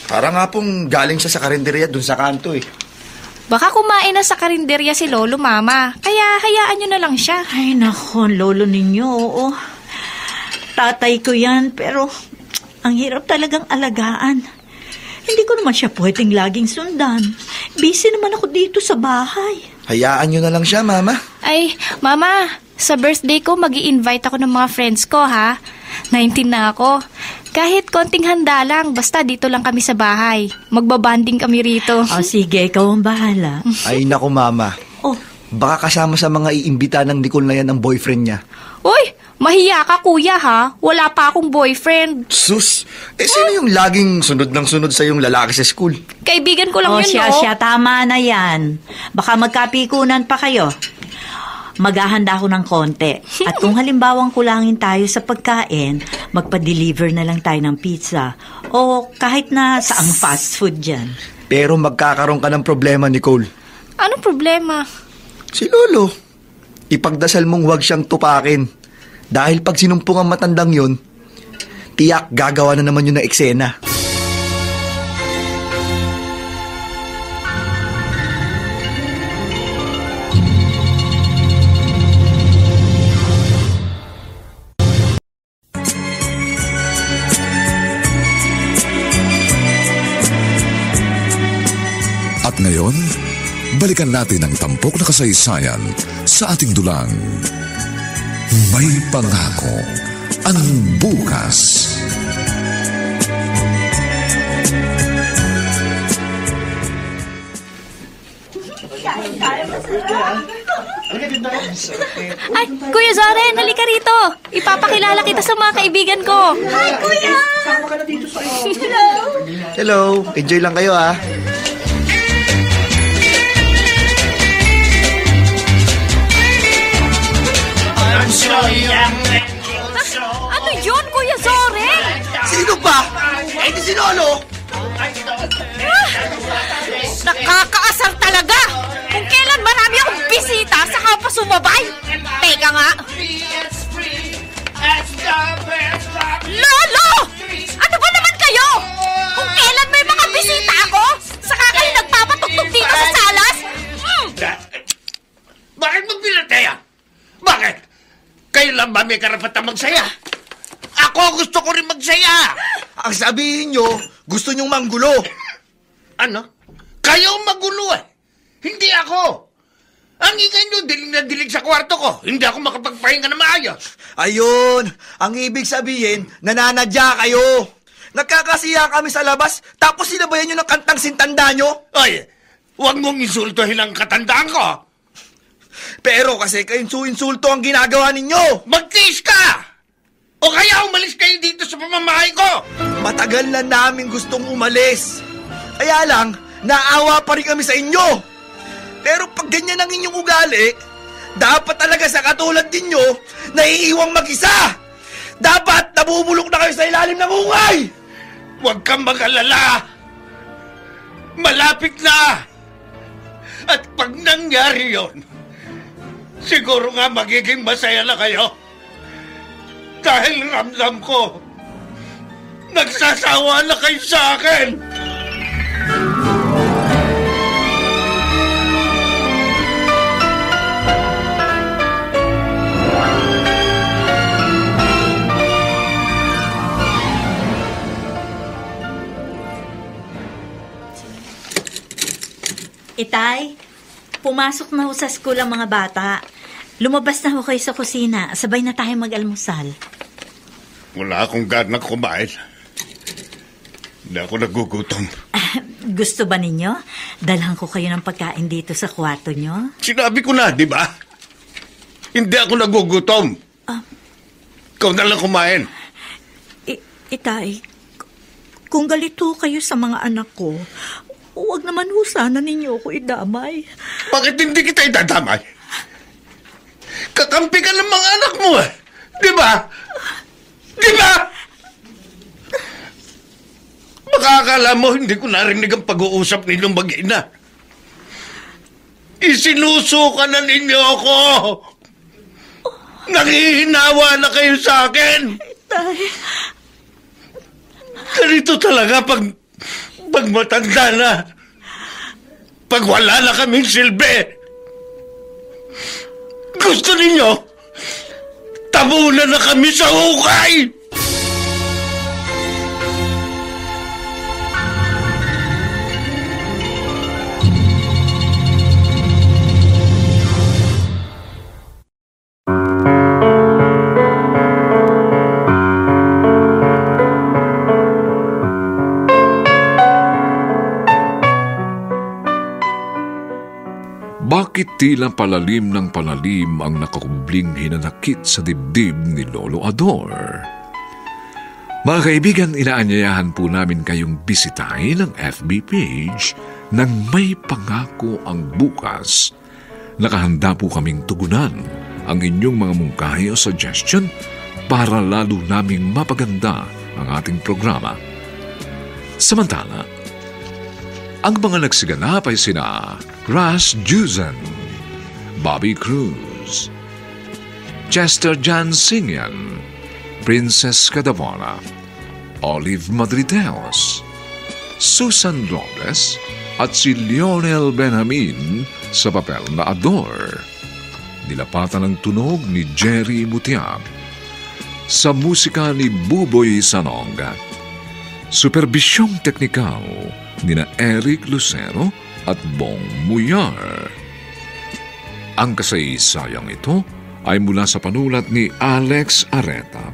Para nga pong galing siya sa karinderya dun sa kanto eh. Baka kumain na sa karinderya si Lolo, Mama. Kaya hayaan niyo na lang siya. Ay, nako, lolo ninyo, oo. Tatay ko yan, pero ang hirap talagang alagaan. Hindi ko naman siya pwedeng laging sundan. Busy naman ako dito sa bahay. Hayaan nyo na lang siya, Mama. Ay, Mama, sa birthday ko, mag-i-invite ako ng mga friends ko, ha? 19 na ako. Kahit konting handa lang, basta dito lang kami sa bahay. Magbabanding kami rito. Sige, ikaw ang bahala. Ay, naku, Mama. Oh. Baka kasama sa mga iimbita ng Nicole na yan ang boyfriend niya. Uy, mahiya ka, kuya, ha? Wala pa akong boyfriend. Sus, sino yung laging sunod ng sunod sa yung lalaki sa school? Kaibigan ko lang yun, siya, tama na yan. Baka magkapikunan pa kayo. Maghahanda ako ng konti. At kung halimbawang kulangin tayo sa pagkain, magpa-deliver na lang tayo ng pizza. O kahit na saang fast food dyan. Pero magkakaroon ka ng problema, Nicole. Anong problema? Si Lolo. Ipagdasal mong huwag siyang tupakin. Dahil pag sinumpong ang matandang yun, tiyak gagawa na naman yun ng eksena. At ngayon, balikan natin ang tampok na kasaysayan sa ating dulang. May pangako ang bukas. Ay, Kuya Zoren, halika rito. Ipapakilala kita sa mga kaibigan ko. Hi, Kuya! Hello! Hello, enjoy lang kayo ah. Ano yun, Kuya Zoren? Sino ba? Di si Lolo. Nakakaasar talaga! Kung kailan marami akong bisita, saka pa sumabay. Teka nga. Lolo! Ano ba naman kayo? Kung kailan may mga bisita ako, saka kayo nagpapatugtog dito sa salas? Bakit magbilataya? Bakit? Kayo lang ba may karapatang magsaya? Ako gusto ko rin magsaya. Ang sabihin nyo, gusto nyong manggulo. Ano? Kayo ang magulo eh. Hindi ako. Ang ingay nyo, dilig na dilig sa kwarto ko. Hindi ako makapagpahinga na maayos. Ayun, ang ibig sabihin, nananadya kayo. Nagkakasiya kami sa labas, tapos sinabayan nyo ng kantang sintanda nyo. Ay, huwag mong insultohin ang katandaan ko. Pero kasi kainsulto ang ginagawa ninyo. Magtiis ka! O kaya umalis kayo dito sa pamamahay ko. Matagal na namin gustong umalis. Kaya lang, naawa pa rin kami sa inyo. Pero pag ganyan ang inyong ugali, dapat talaga sa katulad ninyo, naiiwang mag-isa. Dapat nabubulok na kayo sa ilalim ng ungay. Huwag kang mag-alala. Malapit na. At pag nangyari yon, siguro nga magiging masaya na kayo. Dahil ramdam ko, nagsasawa na kayo sa akin. Itay, pumasok na ho sa school ang mga bata. Lumabas na ho kayo sa kusina. Sabay na tayo mag-almusal. Wala akong ganang kumain. Hindi ako nagugutom. Gusto ba ninyo? Dalhan ko kayo ng pagkain dito sa kwarto nyo? Sinabi ko na, di ba? Hindi ako nagugutom. Ikaw na lang kumain. Itay, kung galito kayo sa mga anak ko, huwag naman ho sana ninyo ako idamay. Bakit hindi kita idadamay? Kakampi ka ng mga anak mo eh. Di ba? Di ba? Baka akala mo hindi ko narinig ang pag-uusap ninyong mag-ina. Isinusuka na ninyo ako. Nangihinawa na kayo sa akin. Tay. Ganito talaga pag matanda na. Pag wala na kaming silbi. Gusto ninyo, tabunan na kami sa hukay! Bakit tila palalim ng palalim ang nakakubling hinanakit sa dibdib ni Lolo Ador? Mga kaibigan, inaanyayahan po namin kayong bisitahin ang FB page ng May Pangako ang Bukas. Nakahanda po kaming tugunan ang inyong mga mungkahi o suggestion para lalo naming mapaganda ang ating programa. Samantala, ang mga nagsiganap ay sina Ras Juzan, Bobby Cruz, Chester Jansingyan, Princess Cadavona, Olive Madriteos, Susan Robles at si Lionel Benjamin sa papel na Ador. Nilapatan ng tunog ni Jerry Mutiak. Sa musika ni Buboy Sanonga. Superbisyong teknikal nina Eric Lucero at Bong Muyar. Ang kasaysayang ito ay mula sa panulat ni Alex Areta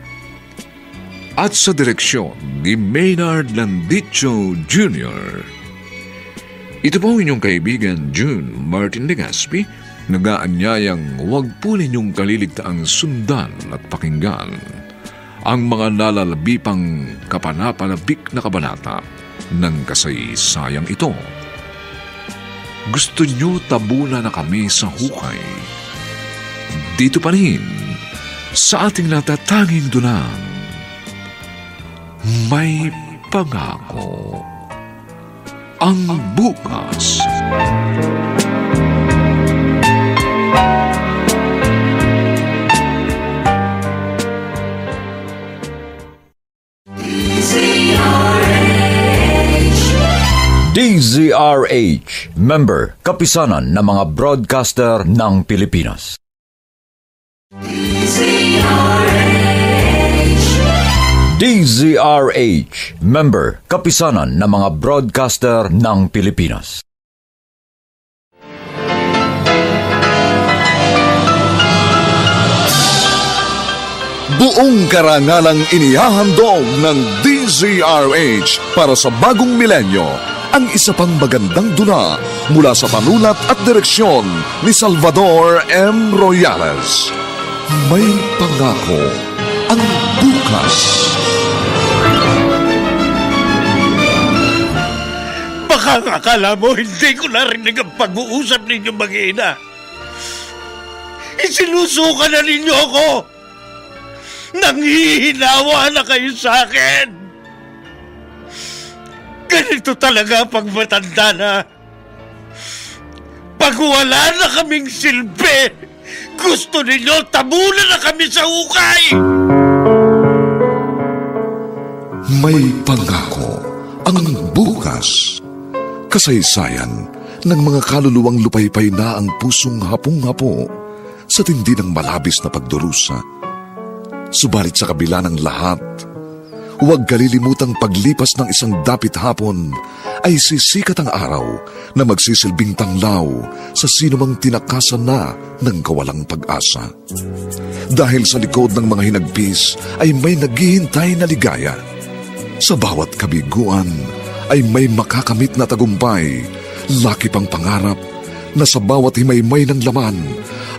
at sa direksyon ni Maynard Landicho Jr. Ito po inyong kaibigan June Martin Legaspi, nag-aanyayang huwag po ninyong kaliligtaang sundan at pakinggan ang mga nalalabi pang kapanapalabik na kabanata ng kasaysayang ito. Gusto nyo tabunan na kami sa hukay? Dito pa rin, sa ating natatanging dunang, May Pangako ang Bukas. DZRH, member, kapisanan ng mga broadcaster ng Pilipinas. DZRH, member, kapisanan ng mga broadcaster ng Pilipinas. Buong karangalang inihahandog ng DZRH para sa bagong milenyo ang isa pang magandang dula mula sa panulat at direksyon ni Salvador M. Royales. May Pangako ang Bukas. Baka akala mo hindi ko narinig ang pag-uusap ninyo mag-ina. Isinusuka na ninyo ako. Nanghihinawa na kayo sa akin. Ganito talaga pag matanda na. Pag wala na kaming silbi, gusto ninyo tabunan na kami sa hukay! May Pangako ang Bukas. Kasaysayan ng mga kaluluwang lupaypay na ang pusong hapong-hapo sa tindi ng malabis na pagdurusa. Subalit sa kabila ng lahat, huwag kalilimutang paglipas ng isang dapit hapon ay sisikat ang araw na magsisilbing tanglaw sa sinumang tinakasan na ng kawalang pag-asa. Dahil sa likod ng mga hinagpis ay may naghihintay na ligaya. Sa bawat kabiguan ay may makakamit na tagumpay, laki pang pangarap na sa bawat himaymay ng laman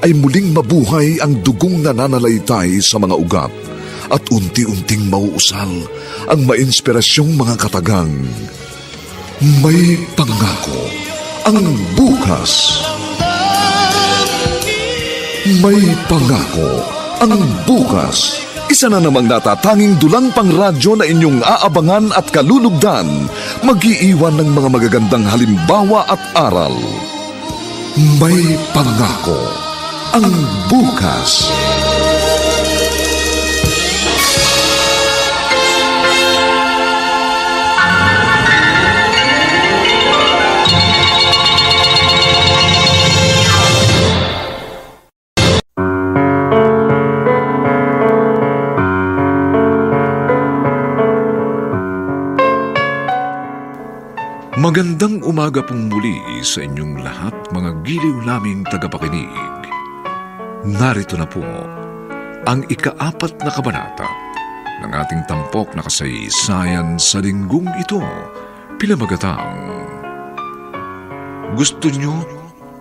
ay muling mabuhay ang dugong nananalaytay sa mga ugat at unti-unting mauusal ang mainspirasyong mga katagang. May Pangako ang Bukas. May Pangako ang Bukas. Isa na namang natatanging dulang pangradyo na inyong aabangan at kalulugdan, mag-iiwan ng mga magagandang halimbawa at aral. May Pangako ang Bukas. Magandang umaga pong muli sa inyong lahat, mga giliw naming tagapakinig. Narito na po ang ika-4 na kabanata ng ating tampok na kasaysayan sa linggong ito, pinamagatang Gusto Nyo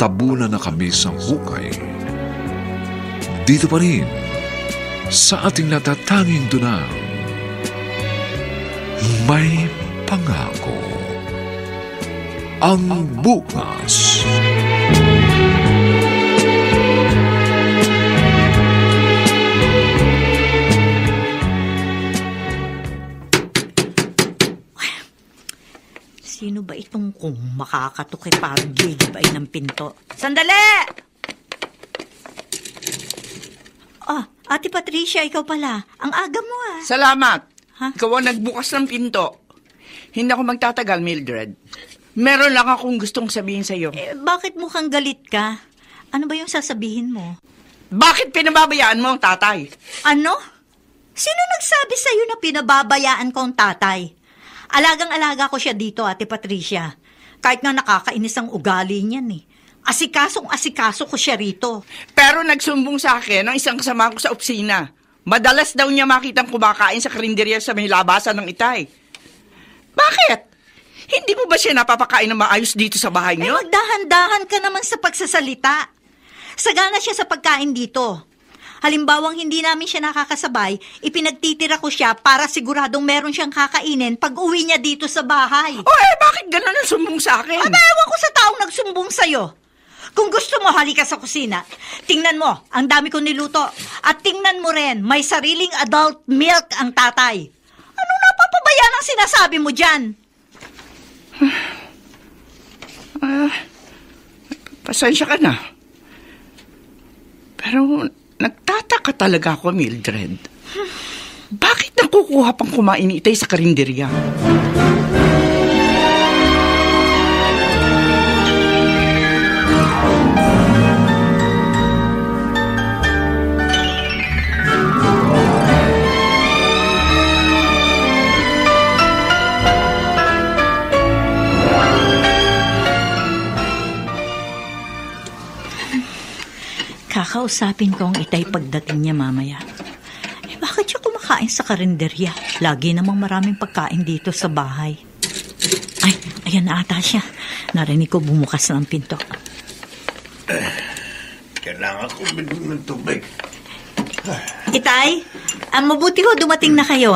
tabunan na kami sa hukay, dito pa rin sa ating natatanging dunang, may pangako ang bukas. Sino ba itong kung makakatok parang gigibay ng pinto? Sandali! Ate Patricia, ikaw pala. Ang aga mo Salamat. Ikaw ang nagbukas ng pinto. Hindi ako magtatagal, Mildred. Meron lang akong gustong sabihin sa'yo. Bakit mukhang galit ka? Ano ba yung sasabihin mo? Bakit pinababayaan mo ang tatay? Ano? Sino nagsabi sa'yo na pinababayaan ko ang tatay? Alagang-alaga ko siya dito, Ate Patricia. Kahit nga nakakainis ang ugali niyan eh. Asikasong-asikaso ko siya rito. Pero nagsumbong sa akin ng isang kasama ko sa opisina. Madalas daw niya makitang kumakain sa karinderya sa may labasan ng Itay. Bakit? Hindi mo ba siya napapakain na maayos dito sa bahay niyo? Magdahan-dahan ka naman sa pagsasalita. Sagana siya sa pagkain dito. Halimbawang hindi namin siya nakakasabay, ipinagtitira ko siya para siguradong meron siyang kakainin pag uwi niya dito sa bahay. Bakit gano'n ang sumbong sa akin? Ewan ko sa taong nagsumbong sa'yo. Kung gusto mo, halika sa kusina. Tingnan mo, ang dami kong niluto. At tingnan mo rin, may sariling adult milk ang tatay. Anong napapabayaan ang sinasabi mo dyan? Pasensya ka na. Pero nagtataka talaga ako, Mildred. Bakit nakukuha pang kumain ni Itay sa karinderya? Kakausapin ko ang Itay pagdating niya mamaya. Bakit siya kumakain sa karinderya? Lagi namang maraming pagkain dito sa bahay. Ay, ayan na ata siya. Narinig ko bumukas ng pinto. Kailangan ko binom ng tubig. Itay, mabuti ho dumating na kayo.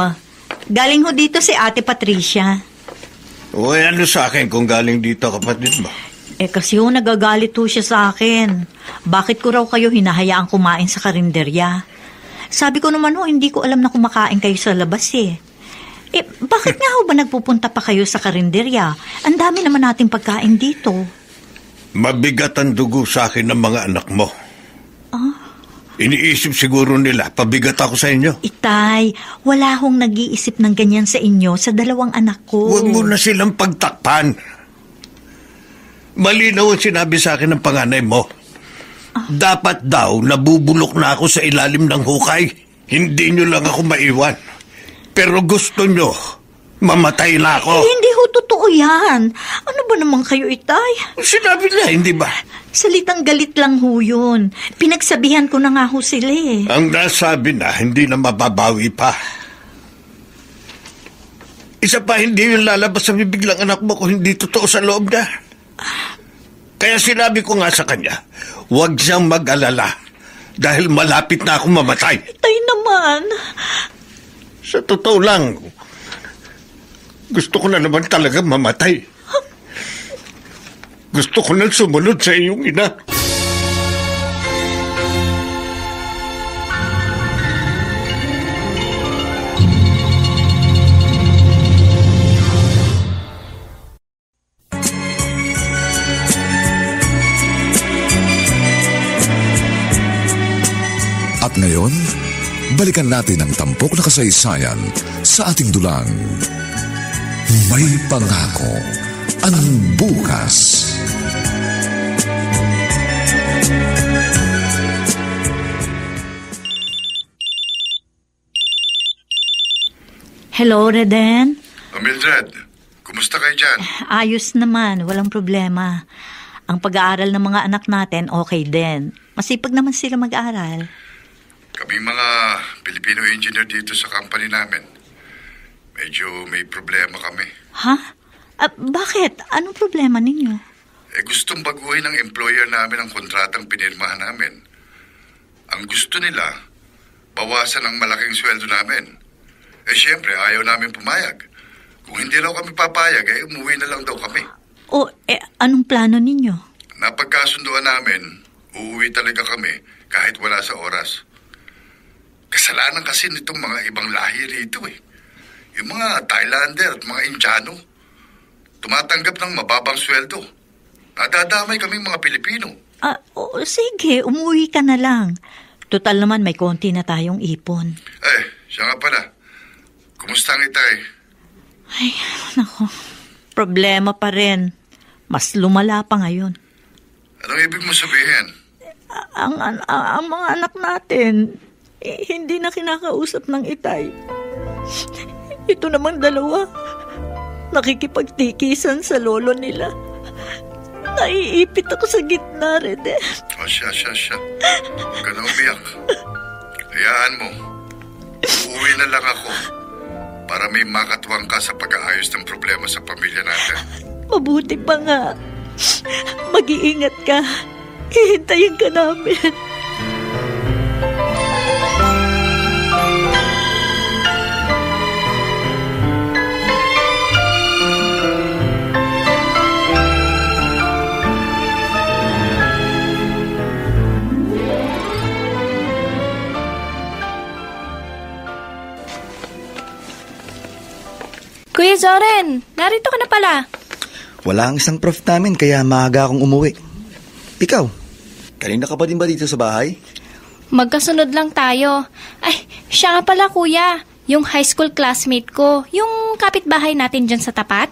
Galing ho dito si Ate Patricia. Ano sa akin kung galing dito, kapatid mo? Kasi ho nagagalit ho siya sa akin. Bakit ko raw kayo hinahayaang kumain sa karinderya? Sabi ko naman hindi ko alam na kumakain kayo sa labas bakit nga ho ba nagpupunta pa kayo sa karinderya? Ang dami naman nating pagkain dito. Mabigat ang dugo sa akin ng mga anak mo. Iniisip siguro nila, pabigat ako sa inyo. Itay, wala hong nag-iisip ng ganyan sa inyo sa dalawang anak ko. Huwag mo na silang pagtakpan. Malinaw ang sinabi sa akin ng panganay mo. Dapat daw nabubulok na ako sa ilalim ng hukay. Hindi nyo lang ako maiwan. Pero gusto nyo, mamatay na ako. Hindi ho totoo yan. Ano ba naman kayo, Itay? Sinabi na, hindi ba? Salitang galit lang ho yun. Pinagsabihan ko na nga ho sila Ang nasabi na, hindi na mababawi pa. Isa pa, hindi yung lalabas sa bibig ng anak mo kung hindi totoo sa loob na. Kaya sinabi ko nga sa kanya, huwag siyang mag-alala dahil malapit na akong mamatay. Itay naman. Sa totoo lang, gusto ko na naman talaga mamatay. Gusto ko na sumunod sa iyong ina. At ngayon, balikan natin ang tampok na kasaysayan sa ating dulang. May pangako ang bukas. Hello, Reden. Mildred, kumusta kayo dyan? Ayos naman, walang problema. Ang pag-aaral ng mga anak natin, okay din. Masipag naman sila mag-aaral. Kaming mga Filipino engineer dito sa company namin, medyo may problema kami. Ha? Bakit? Anong problema ninyo? Gustong baguhin ng employer namin ang kontratang pinirmahan namin. Ang gusto nila, bawasan ang malaking sweldo namin. Siyempre, ayaw namin pumayag. Kung hindi raw kami papayag, umuwi na lang daw kami. Anong plano ninyo? Napagkasunduan namin, uuwi talaga kami kahit wala sa oras. Kasalanan kasi nitong mga ibang lahi rito Yung mga Thailander at mga Indiano, tumatanggap ng mababang sweldo. Nadadamay kaming mga Pilipino. Sige, umuwi ka na lang. Total naman may konti na tayong ipon. Siya nga pala. Kumusta ang itay? Ay, nako. Problema pa rin. Mas lumala pa ngayon. Anong ibig mo sabihin? Ang mga anak natin, hindi na kinakausap ng itay. Ito namang dalawa, nakikipagtikisan sa lolo nila. Naiipit ako sa gitna rin Siya. Huwag ka na umiyak. Hayaan mo. Uuwi na lang ako para may makatuwang ka sa pag-aayos ng problema sa pamilya natin. Mabuti pa nga. Mag-iingat ka. Hihintayin ka namin. Kuya Zoren, narito ka na pala. Wala ang isang prof namin kaya maaga akong umuwi. Ikaw, kanina ka pa din ba dito sa bahay? Magkasunod lang tayo. Ay, siya nga pala kuya, yung high school classmate ko, yung kapitbahay natin dyan sa tapat.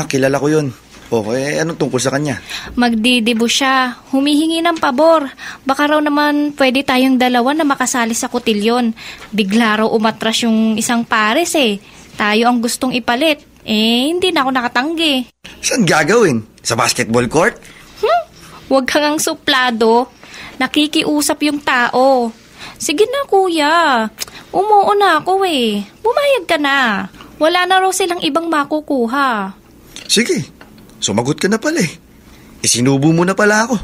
Kilala ko yun. Anong tungkol sa kanya? Magdidibo siya, humihingi ng pabor. Baka raw naman pwede tayong dalawa na makasali sa kotilyon. Bigla raw umatras yung isang pares Tayo ang gustong ipalit. Hindi na ako nakatanggi. Saan gagawin? Sa basketball court? Huwag kang ang suplado. Nakikiusap yung tao. Sige na kuya. Umuo na ako Bumayag ka na. Wala na raw silang ibang makukuha. Sige. Sumagot ka na pala Isinubo mo na pala ako.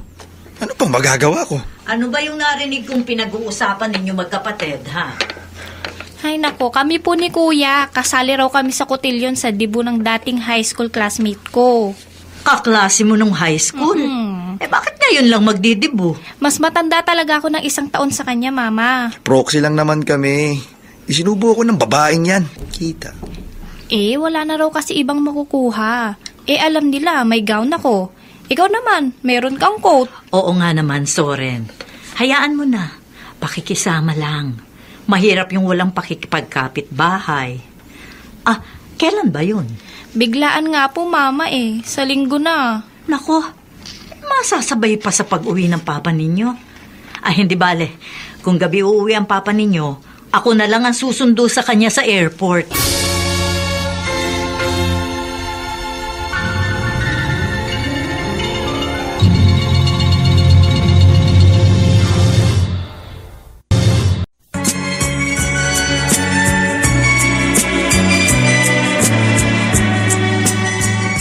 Ano pang magagawa ko? Ano ba yung narinig kong pinag-uusapan ninyo magkapatid, ha? Ay nako, kami po ni kuya. Kasali raw kami sa kotilyon sa dibo ng dating high school classmate ko. Kaklase mo nung high school? Bakit ngayon lang magdidibo? Mas matanda talaga ako ng 1 taon sa kanya, mama. Proxy lang naman kami. Isinubo ako ng babaeng yan. Kita. Wala na raw kasi ibang makukuha. Alam nila, may gown ako. Ikaw naman, meron kang coat. Oo nga naman, Soren. Hayaan mo na. Pakikisama lang. Mahirap yung walang pakikipagkapit bahay. Kailan ba yun? Biglaan nga po, mama Sa linggo na. Nako, masasabay pa sa pag-uwi ng papa ninyo. Hindi bale. Kung gabi uuwi ang papa ninyo, ako na lang ang susundo sa kanya sa airport.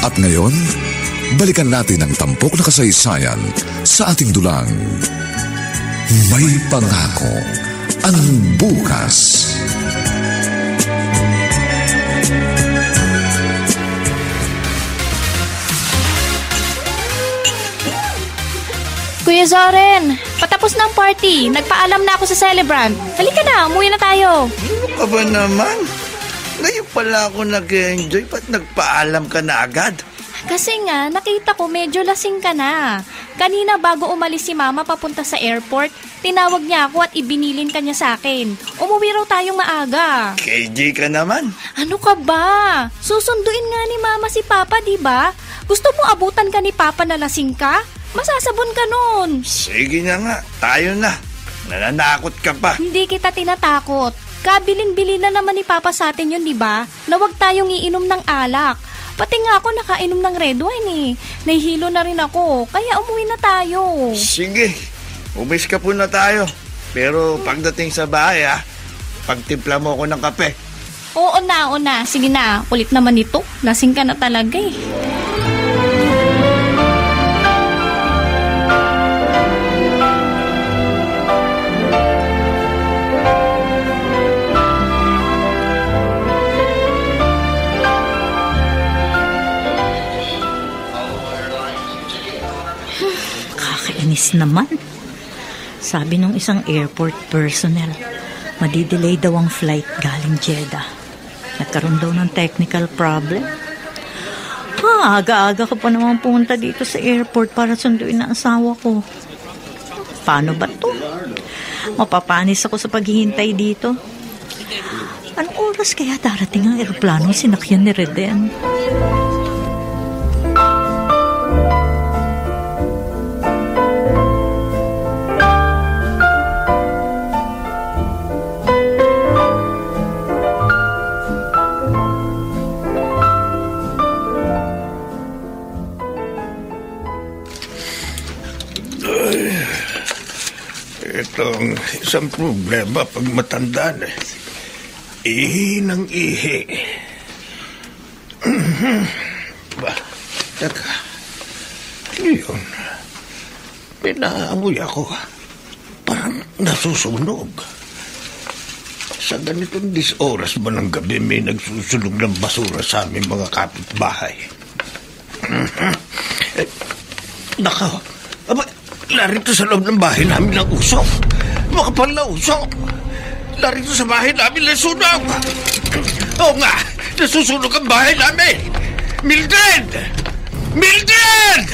At ngayon, balikan natin ang tampok na kasaysayan sa ating dulang. May pangako ang bukas. Kuya Zoren, patapos ng party. Nagpaalam na ako sa celebrant. Halika na, umuwi na tayo. Ano ka ba naman? Ngayon pala ako nag-enjoy. Ba't nagpaalam ka na agad? Kasi nga, nakita ko medyo lasing ka na. Kanina bago umalis si mama papunta sa airport, tinawag niya ako at ibinilin ka niya sa akin. Umuwi raw tayong maaga. KJ ka naman. Ano ka ba? Susunduin nga ni mama si papa, di ba? Gusto mo abutan ka ni papa na lasing ka? Masasabon ka nun. Sige na nga, tayo na. Nananakot ka pa. Hindi kita tinatakot. Kabilin-bili na naman ni papa sa atin yun, di ba? Na huwag tayong iinom ng alak. Pati nga ako nakainom ng red wine Nahihilo na rin ako, kaya umuwi na tayo. Sige, umis ka po na tayo. Pero pagdating sa bahay pagtimpla mo ako ng kape. Oo na. Sige na, kulit naman ito. Lasing ka na talaga Inis naman. Sabi nung isang airport personnel, madidelay daw ang flight galing Jeddah. Nagkaroon daw ng technical problem. Aga-aga ko pa naman pumunta dito sa airport para sunduin ang asawa ko. Paano ba to? Mapapanis ako sa paghihintay dito. Anong oras kaya darating ang eroplano sinakyan ni Reden? Itong isang problema pag matanda na. Ihi ng ihi. Teka. Ano yun? Pinaamoy ako. Parang nasusunog. Sa ganitong disoras ba ng gabi may nagsusunog ng basura sa aming mga kapitbahay? Nako. Larito sa loob ng bahay namin ang usok. Makapal na usok. Larito sa bahay namin ang sunog. Oo nga, nasusunog ang bahay namin. Mildred! Mildred!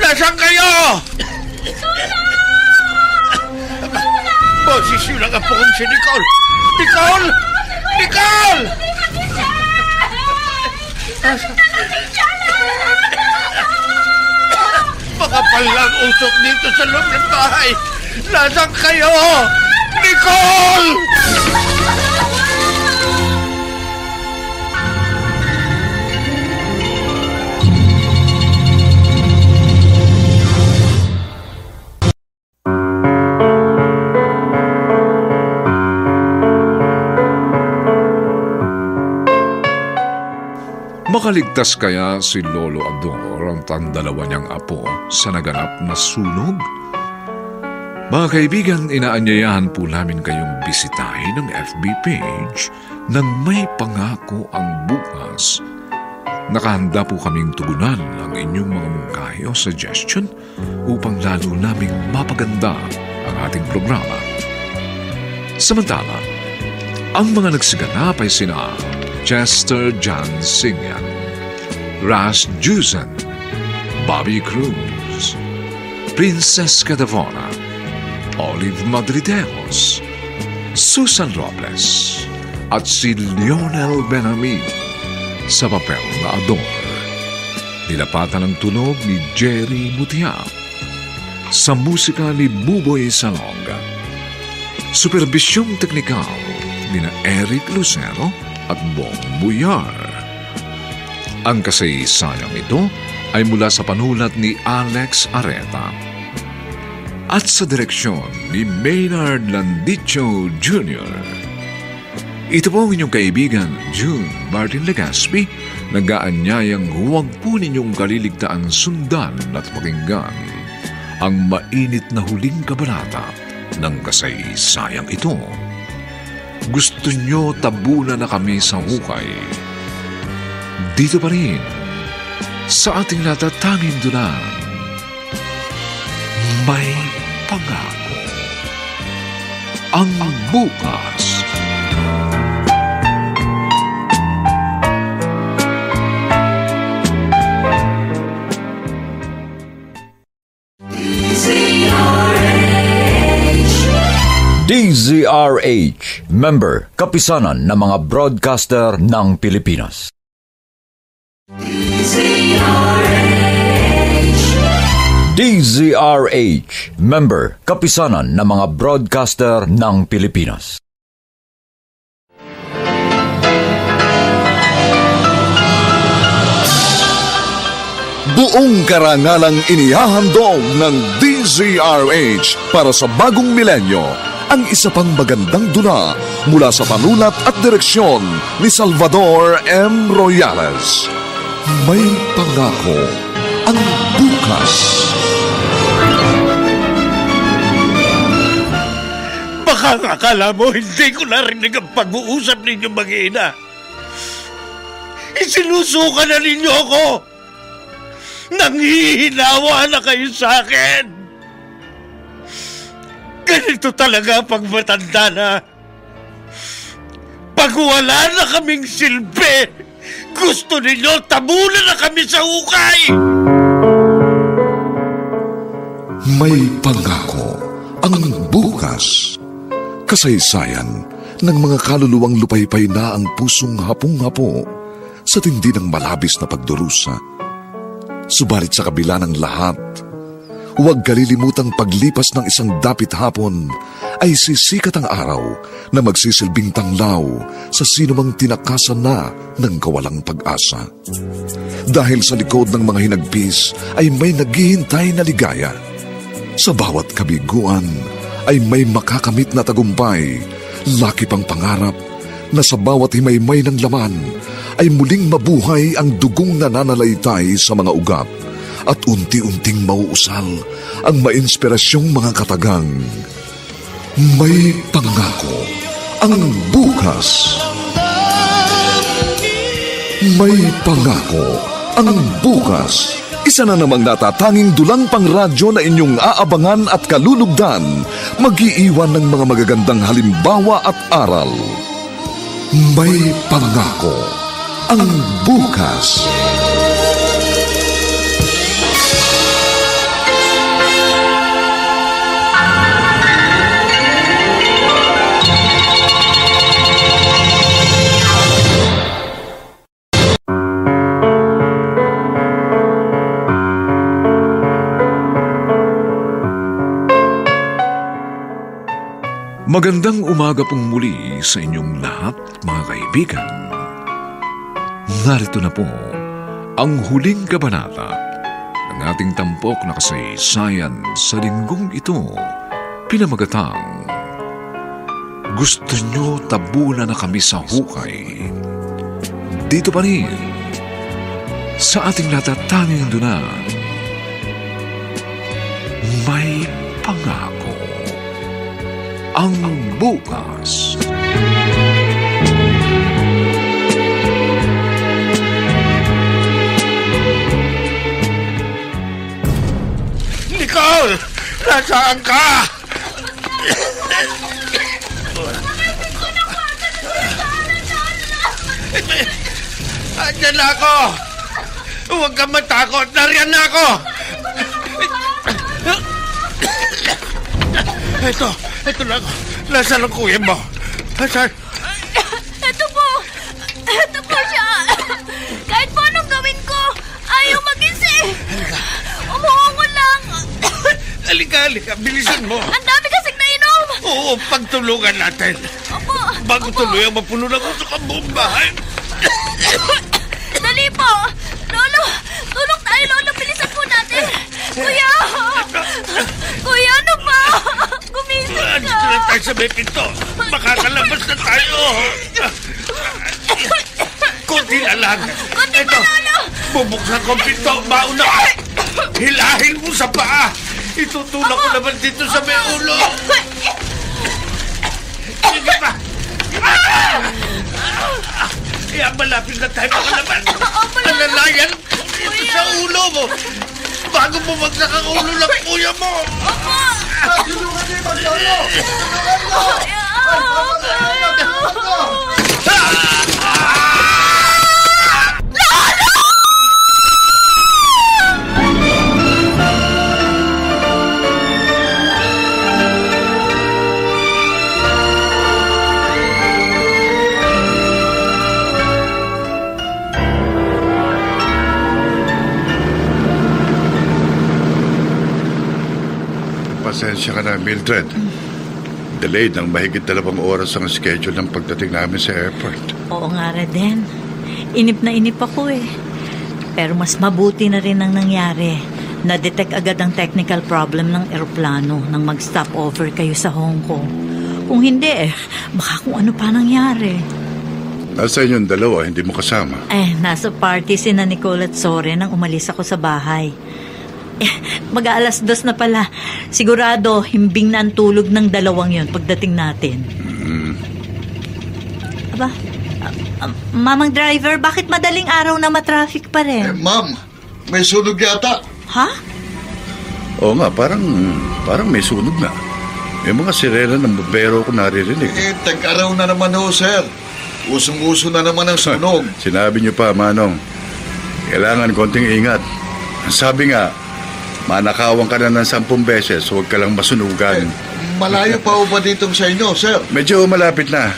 Nasaan kayo? Boses yun ang apo kong si Nicole. Nicole! Nicole! Makapal lang usok dito sa loob ng bahay. Nasaan kayo? Nicole! Makaligtas kaya si Lolo Ador at ang dalawa niyang apo sa naganap na sunog? Mga kaibigan, inaanyayahan po namin kayong bisitahin ang FB page ng May Pangako ang Bukas. Nakahanda po kaming tugunan ang inyong mga mungkahi o suggestion upang lalo naming mapaganda ang ating programa. Samantala, ang mga nagsiganap ay sina Chester John Singan, Ras Jusen, Bobby Cruz, Princess Cadavona, Olive Madrideos, Susan Robles, at si Lionel Benjamin sa papel na Ador. Nilapatan ng tunog ni Jerry Mutia, sa musika ni Buboy Salonga, superbisyong teknikal ni na Eric Lucero at Bong Buyar. Ang kasaysayang ito ay mula sa panulat ni Alex Areta at sa direksyon ni Maynard Landicho Jr. Ito po ang inyong kaibigan June Martin Legaspi, nag-aanyayang huwag po ninyong kaliligtaan sundan at pakinggan ang mainit na huling kabanata ng kasaysayang ito. Gusto nyo tabunan na kami sa hukay? Dito pa rin, sa ating natatanging dulan, May Pangako ang Bukas. DZRH, member, kapisanan ng mga broadcaster ng Pilipinas. DZRH, member, kapisanan ng mga broadcaster ng Pilipinas. Buong karangalang inihahandog ng DZRH para sa bagong milenyo ang isa pang magandang dula mula sa panulat at direksyon ni Salvador M. Royales. May Pangako ang Bukas. Baka akala mo hindi ko narinig ang pag-uusap ninyo mag-iina. Isinusuka na ninyo ako. Nanghihinawa na kayo sa akin. Ganito talaga pag matanda na. Pag wala na kaming silbi, gusto ninyo tabunan na kami sa hukay! May pangako ang bukas. Kasaysayan ng mga kaluluwang lupaypay na ang pusong hapong-hapo sa tindi ng malabis na pagdurusa. Subalit sa kabila ng lahat, huwag kalilimutang paglipas ng isang dapit hapon ay sisikat ang araw na magsisilbing tanglaw sa sinumang tinakasan na ng kawalang pag-asa. Dahil sa likod ng mga hinagpis ay may naghihintay na ligaya. Sa bawat kabiguan ay may makakamit na tagumpay, laki pang pangarap na sa bawat himaymay ng laman ay muling mabuhay ang dugong nananalaytay sa mga ugat at unti-unting mauusal ang mainspirasyong mga katagang. May pangako ang bukas. May pangako ang bukas. Isa na namang natatanging dulang pangradyo na inyong aabangan at kalulugdan, mag-iiwan ng mga magagandang halimbawa at aral. May pangako ang bukas. Magandang umaga pong muli sa inyong lahat, mga kaibigan. Narito na po ang huling kabanata ng ating tampok na kasaysayan sa linggong ito, pinamagatang Gusto Nyo Tabunan na Kami sa Hukay. Dito pa rin sa ating natatanging duna, May Pangako ang bukas. Nicole! Nasaan ka? Andyan na ako! Huwag kang matakot! Nariyan na ako! Ito na ako. Nasaan ang kuya mo? Nasaan? Ito po siya. Kahit po anong gawin ko, ayaw magising. Umuungo lang. Halika. Bilisan mo. Ang dami kasing nainom. Oo, pagtulungan natin. Opo. Bago tuluyang mapuno na gusto ka buong bahay. Dali po. Lolo, tulong tayo, Lolo. Bilisan po natin. Kuya, ano ba? Gumising ka. Andito na tayo sa may pinto. Makakalabas na tayo. Kunti na lang. Ito, bubuksan ko ang pinto. Mauna ka. Hilahin mo sa paa. Itutulak ko naman dito sa may ulo. Sige pa. Kaya malapit na tayo makalaban. Nalalayan dito sa ulo mo. Bago bumagsak ang ulo ng kuya mo. Tulungan niyo yung maglolo! Pasensya ka na, Mildred. Delayed ng mahigit 2 oras ang schedule ng pagdating namin sa airport. Oo nga, Reden. Inip na inip ako eh. Pero mas mabuti na rin ang nangyari. Na-detect agad ang technical problem ng eroplano nang mag-stop over kayo sa Hong Kong. Kung hindi baka kung ano pa nangyari. Nasa inyong dalawa, hindi mo kasama. Nasa party sina Nicole at Soren nang umalis ako sa bahay. Mag-aalas 2 na pala. Sigurado, himbing na ang tulog ng dalawang yon pagdating natin. Aba, Mamang driver, bakit madaling araw na matraffic pa rin? Ma'am, may sunog yata. Ha? Oo nga, parang may sunog na. May mga sirena ng bumbero ko naririnig. Tag-araw na naman ho, sir. Usong-uso na naman ang sunog. Sinabi niyo pa, Manong. Kailangan konting ingat. Sabi nga, manakawan ka na ng 10 beses, huwag ka lang masunugan. Malayo pa ho ba dito sa inyo, sir? Medyo malapit na.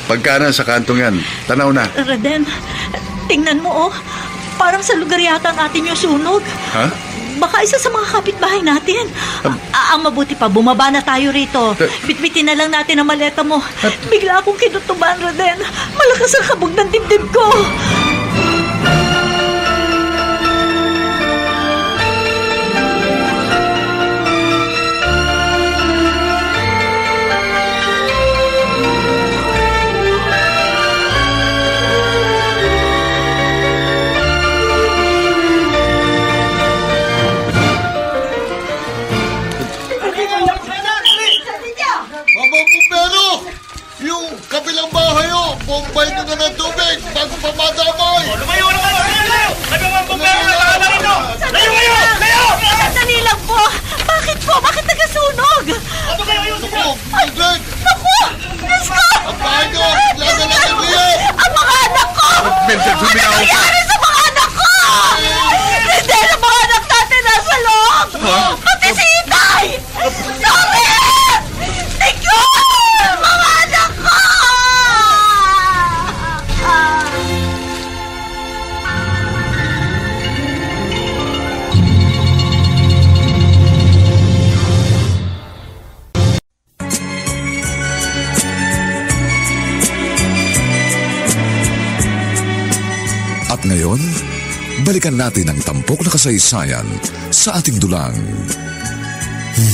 Pagkanan sa kantong yan, tanaw na. Reden, tingnan mo parang sa lugar yata ang atin yung sunog. Ha? Baka isa sa mga kapitbahay natin. Ang mabuti pa, bumaba na tayo rito. Bitbitin na lang natin ang maleta mo. Bigla akong kinutuban, Reden. Malakas ang kabog ng dibdib ko. Kabilang bahay ho! Bombay nyo na ng tubig bago pa madamay! Lumayo! Kayo mga bumbero na nakala rito! Layo kayo! Sandali lang po! Bakit po? Bakit nagasunog? Ano kayo yung Naku! Mildred! Naku! Diyos ko! Ang bahay nyo! Bigla na lang nagliyan! Ang mga anak ko! Mildred, Ano nangyari sa mga anak ko? Hindi na mga anak natin nasa loob! Pati si Itay! Sorry! Tigil! Mga anak ko! At ngayon, balikan natin ang tampok na kasaysayan sa ating dulang.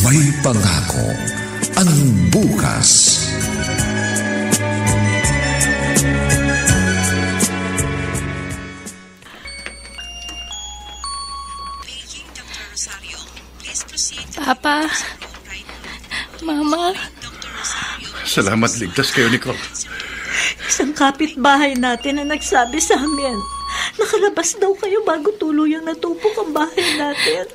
May pangako ang bukas. Papa, Mama. Salamat, ligtas kayo, Nicole. Isang kapitbahay natin na nagsabi sa amin, nakalabas daw kayo bago tuluyang natupok ang bahay natin.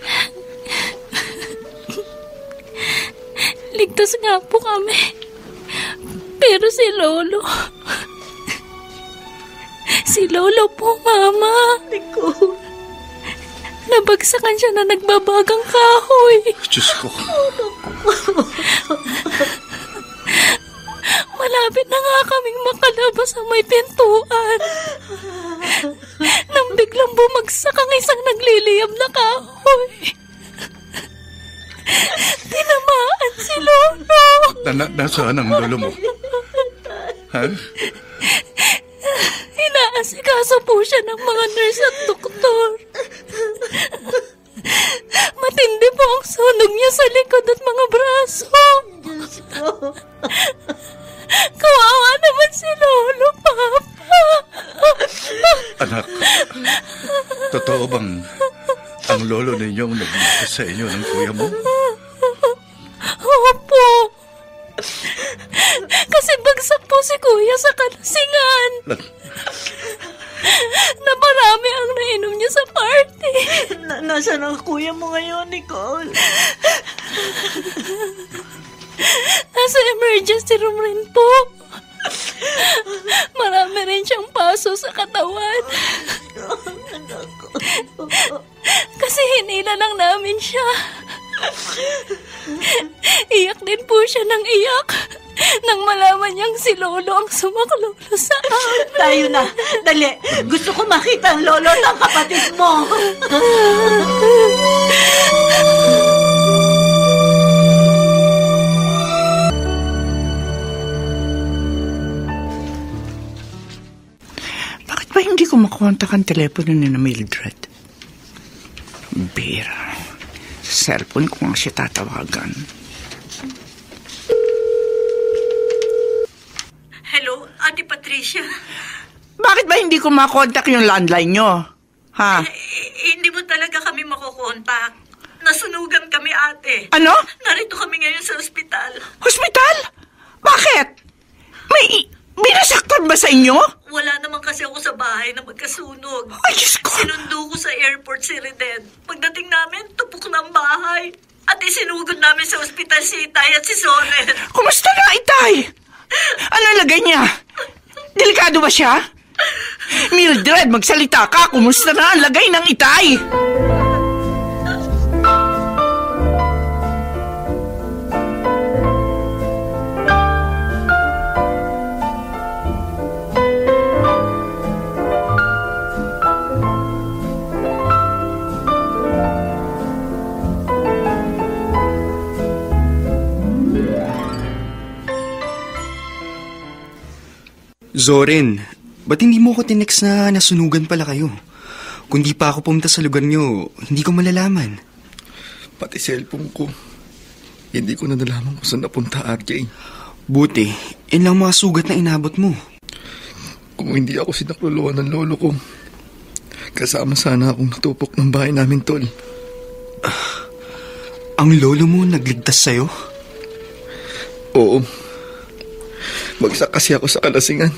Ligtas nga po kami. Pero si Lolo... Si Lolo po, Mama. Nicole. Nabagsakan siya na nagbabagang kahoy. Diyos ko. Malapit na nga kaming makalabas sa may pintuan. Nang biglang bumagsak ang isang nagliliyab na kahoy. Tinamaan si Lolo. Nasaan ang lolo mo? Ha? Inaasikaso po siya ng mga nurse at doktor. Matindi po ang sunog niya sa likod at mga braso. Kawawa naman si Lolo, Papa. Anak, totoo bang ang lolo ninyong nagmahal sa inyo ng kuya mo? Opo. Kasi bagsak po si Kuya sa kalasingan. Naparami ang nainom niya sa party. Nasaan ang kuya mo ngayon, Nicole? Nasa emergency room rin po. Marami rin siyang paso sa katawan. Kasi hinila lang namin siya. Iyak din po siya ng iyak nang malaman niyang si Lolo ang sumaklolo sa amin. Tayo na. Dali. Gusto ko makita ang lolo ng kapatid mo. Bakit ba hindi ko makontak ang telepono ni na Mildred? Bira. Sa cellphone ko nga siya tatawagan. Hello, Ate Patricia. Bakit ba hindi ko makontak yung landline nyo? Ha? Hindi mo talaga kami makukontak. Nasunugan kami, ate. Ano? Narito kami ngayon sa ospital. Hospital? Bakit? May binasaktan ba sa inyo? Wala naman kasi ako sa bahay na magkasunog. Ay, Diyos ko. Sinundo ko sa airport si Reden. Pagdating namin, tupok na ang bahay. At isinugod namin sa ospital si Itay at si Soren. Kumusta na, Itay? Ano lagay niya? Delikado ba siya? Mildred, magsalita ka. Kumusta na ang lagay ng Itay? Zoren, ba't hindi mo ko tinext na nasunugan pala kayo? Kung di pa ako pumunta sa lugar nyo, hindi ko malalaman. Pati cellphone ko. Hindi ko na nalaman kung saan napunta, RJ. Buti, yun lang mga sugat na inabot mo. Kung hindi ako sinakluluan ng lolo ko, kasama sana akong natupok ng bahay namin, tol. Ang lolo mo nagligtas sa'yo? Oo. Bagsak kasi ako sa kalasingan.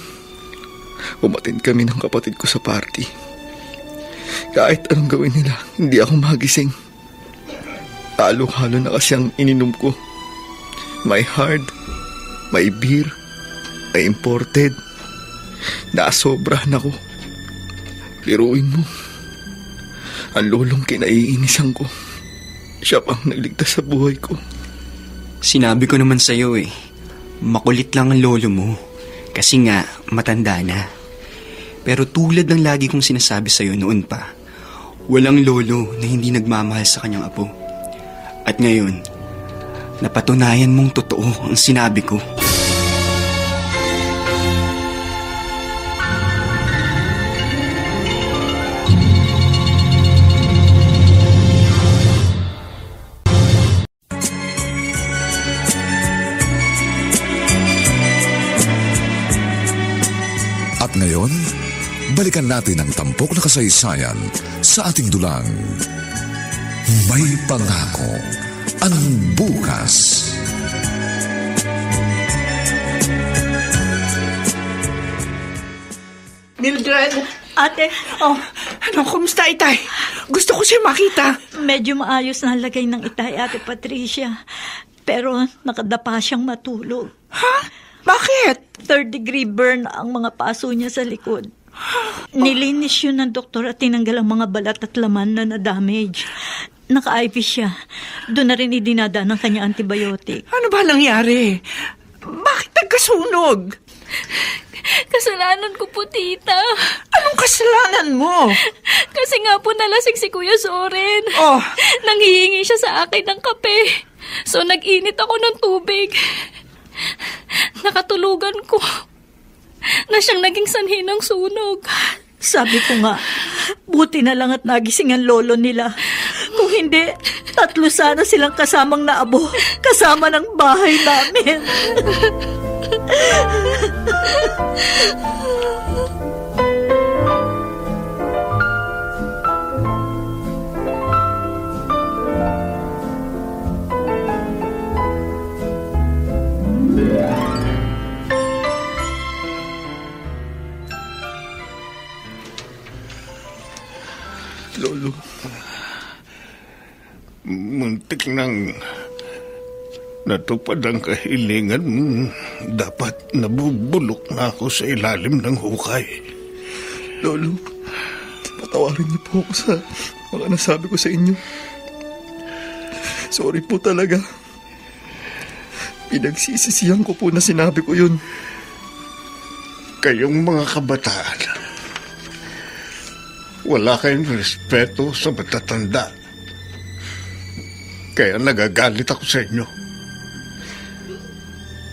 Umatid kami ng kapatid ko sa party. Kahit anong gawin nila, hindi ako magising. Halo-halo na kasi ang ininom ko. May hard, may beer, may imported. Nasobrahan ako. Liruin mo. Ang lolong kinaiinisan ko. Siya pang nagligtas sa buhay ko. Sinabi ko naman sa'yo makulit lang ang lolo mo. Kasi nga, matanda na. Pero tulad ng lagi kong sinasabi sa'yo noon pa, walang lolo na hindi nagmamahal sa kanyang apo. At ngayon, napatunayan mong totoo ang sinabi ko. At ngayon, balikan natin ang tampok na kasaysayan sa ating dulang. May pangako ang bukas. Mildred! Ate, Ano, kumusta, Itay? Gusto ko siya makita. medyo maayos na ang lagay ng Itay, Ate Patricia. Pero nakadapa siyang matulog. Ha? Bakit? 3rd-degree burn ang mga paso niya sa likod. Nilinis yun ng doktor at tinanggal ang mga balat at laman na na-damage. Naka-IV siya. Doon na rin idinadaan ng kanya antibiotic. Ano ba nangyari? Bakit nagkasunog? Kasalanan ko po, tita. Anong kasalanan mo? Kasi nga po nalasing si Kuya Soren. Oh. Nanghihingi siya sa akin ng kape. So nag-init ako ng tubig. Nakatulugan ko na siyang naging sanhi ng sunog. Sabi ko nga, buti na lang at nagising ang lolo nila. Kung hindi, 3 sana silang kasamang naabo. Kasama ng bahay namin. Lolo, muntik nang natupad ang kahilingan mo. Dapat nabubulok na ako sa ilalim ng hukay. Lolo, patawarin niyo po ako sa mga nasabi ko sa inyo. Sorry po talaga. Pinagsisisihan ko po na sinabi ko yun. Kayong mga kabataan, wala kayong respeto sa matatanda. Kaya nagagalit ako sa inyo.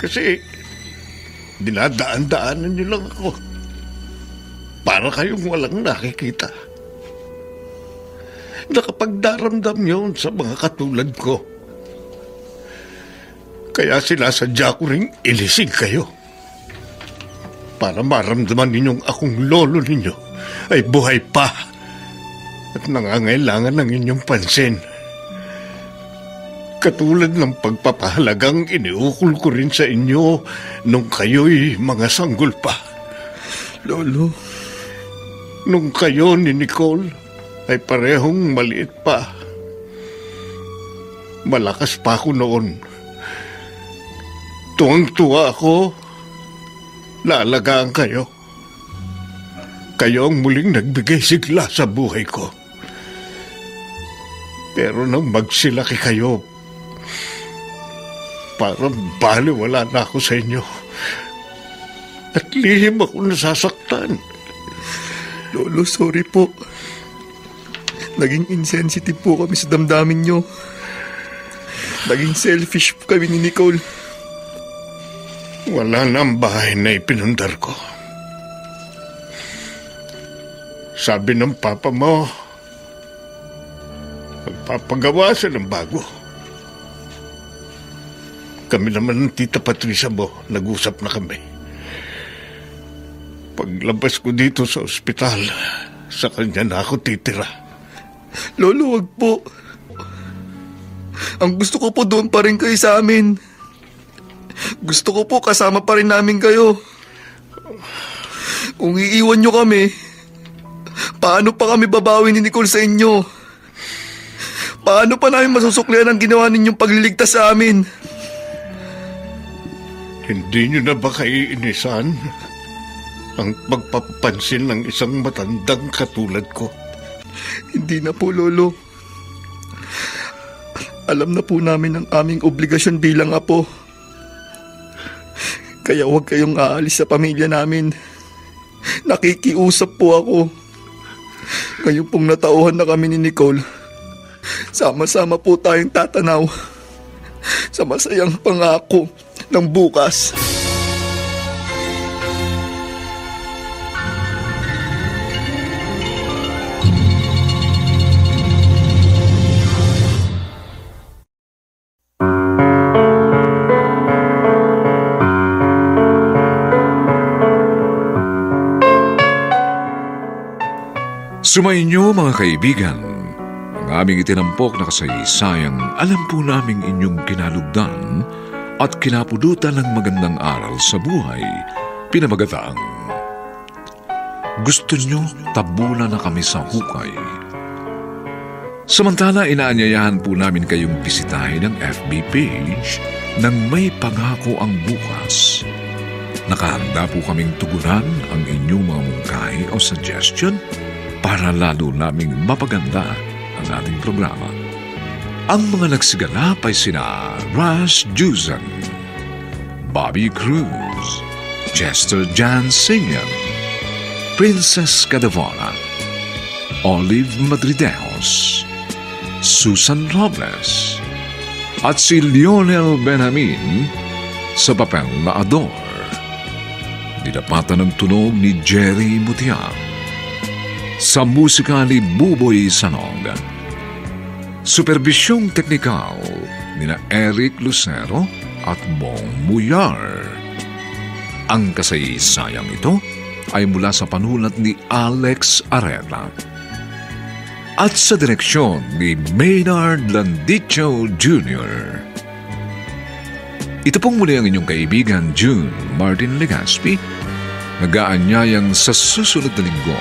Kasi dinadaan-daanan niyo lang ako. Para kayong walang nakikita. Nakapagdaramdam yun sa mga katulad ko. Kaya sinasadya ko ring ilisig kayo. Para maramdaman ninyong akong lolo ninyo ay buhay pa at nangangailangan ng inyong pansin. Katulad ng pagpapahalagang iniukol ko rin sa inyo nung kayo'y mga sanggol pa. Lolo, nung kayo ni Nicole ay parehong maliit pa. Malakas pa ako noon. Tuwang-tuwa ako. Naalagaan kayo. Kayo ang muling nagbigay sigla sa buhay ko. Pero nang magsilaki kayo, parang baliwala na ako sa inyo. At lihim ako nasasaktan. Lolo, sorry po. Naging insensitive po kami sa damdamin nyo. Naging selfish po kami ni Nicole. Wala na ang bahay na ipinundar ko. Sabi ng papa mo, magpapagawa siya ng bago. Kami naman ng Tita Patricia mo, nag-usap na kami. Paglabas ko dito sa ospital, sa kanya na ako titira. Lolo, wag po. Ang gusto ko po doon pa rin kayo sa amin. Gusto ko po kasama pa rin namin kayo. Kung iiwan nyo kami, paano pa kami babawi ni Nicole sa inyo? Paano pa namin masusuklian ang ginawa ninyong pagliligtas sa amin? Hindi nyo na ba kaiinisan ang pagpapansin ng isang matandang katulad ko? Hindi na po, Lolo. Alam na po namin ang aming obligasyon bilang apo. Kaya huwag kayong aalis sa pamilya namin. Nakikiusap po ako. Ngayon pong natauhan na kami ni Nicole, sama-sama po tayong tatanaw sa masayang pangako ng bukas. Sumainyo mga kaibigan, ang aming itinampok na kasaysayang alam po naming inyong kinalugdan at kinapudutan ng magandang aral sa buhay, pinamagataang gusto nyo tabunan na kami sa hukay. Samantala, inaanyayahan po namin kayong bisitahin ang FB page ng May Pangako ang Bukas. Nakahanda po kaming tugunan ang inyong mga mungkahi o suggestion para lalo naming mapaganda ang ating programa. Ang mga nagsiganap ay sina Russ Juzan, Bobby Cruz, Chester Jan Singan, Princess Cadavona, Olive Madridejos, Susan Robles, at si Lionel Benjamin sa papel na Ador. Dinapatan ng tunog ni Jerry Mutiang. Sa musika ni Buboy Sanog. Supervisyong teknikal ni na Eric Lucero at Bong Muyar. Ang kasaysayang ito ay mula sa panulat ni Alex Areta. At sa direksyon ni Maynard Landicho Jr. Ito pong muli ang inyong kaibigan June Martin Legaspi, nag-aanyayang sa susunod na linggo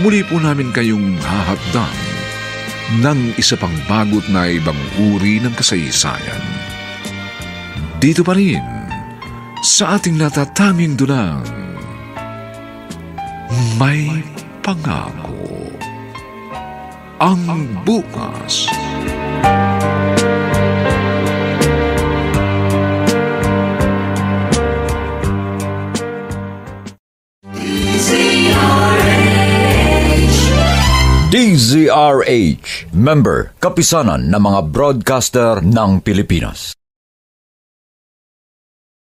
muli po namin kayong hahapdang ng isa pang bagot na ibang uri ng kasaysayan. Dito pa rin sa ating natatanging dunang May Pangako ang Bukas. DZRH, member, kapisanan ng mga broadcaster ng Pilipinas.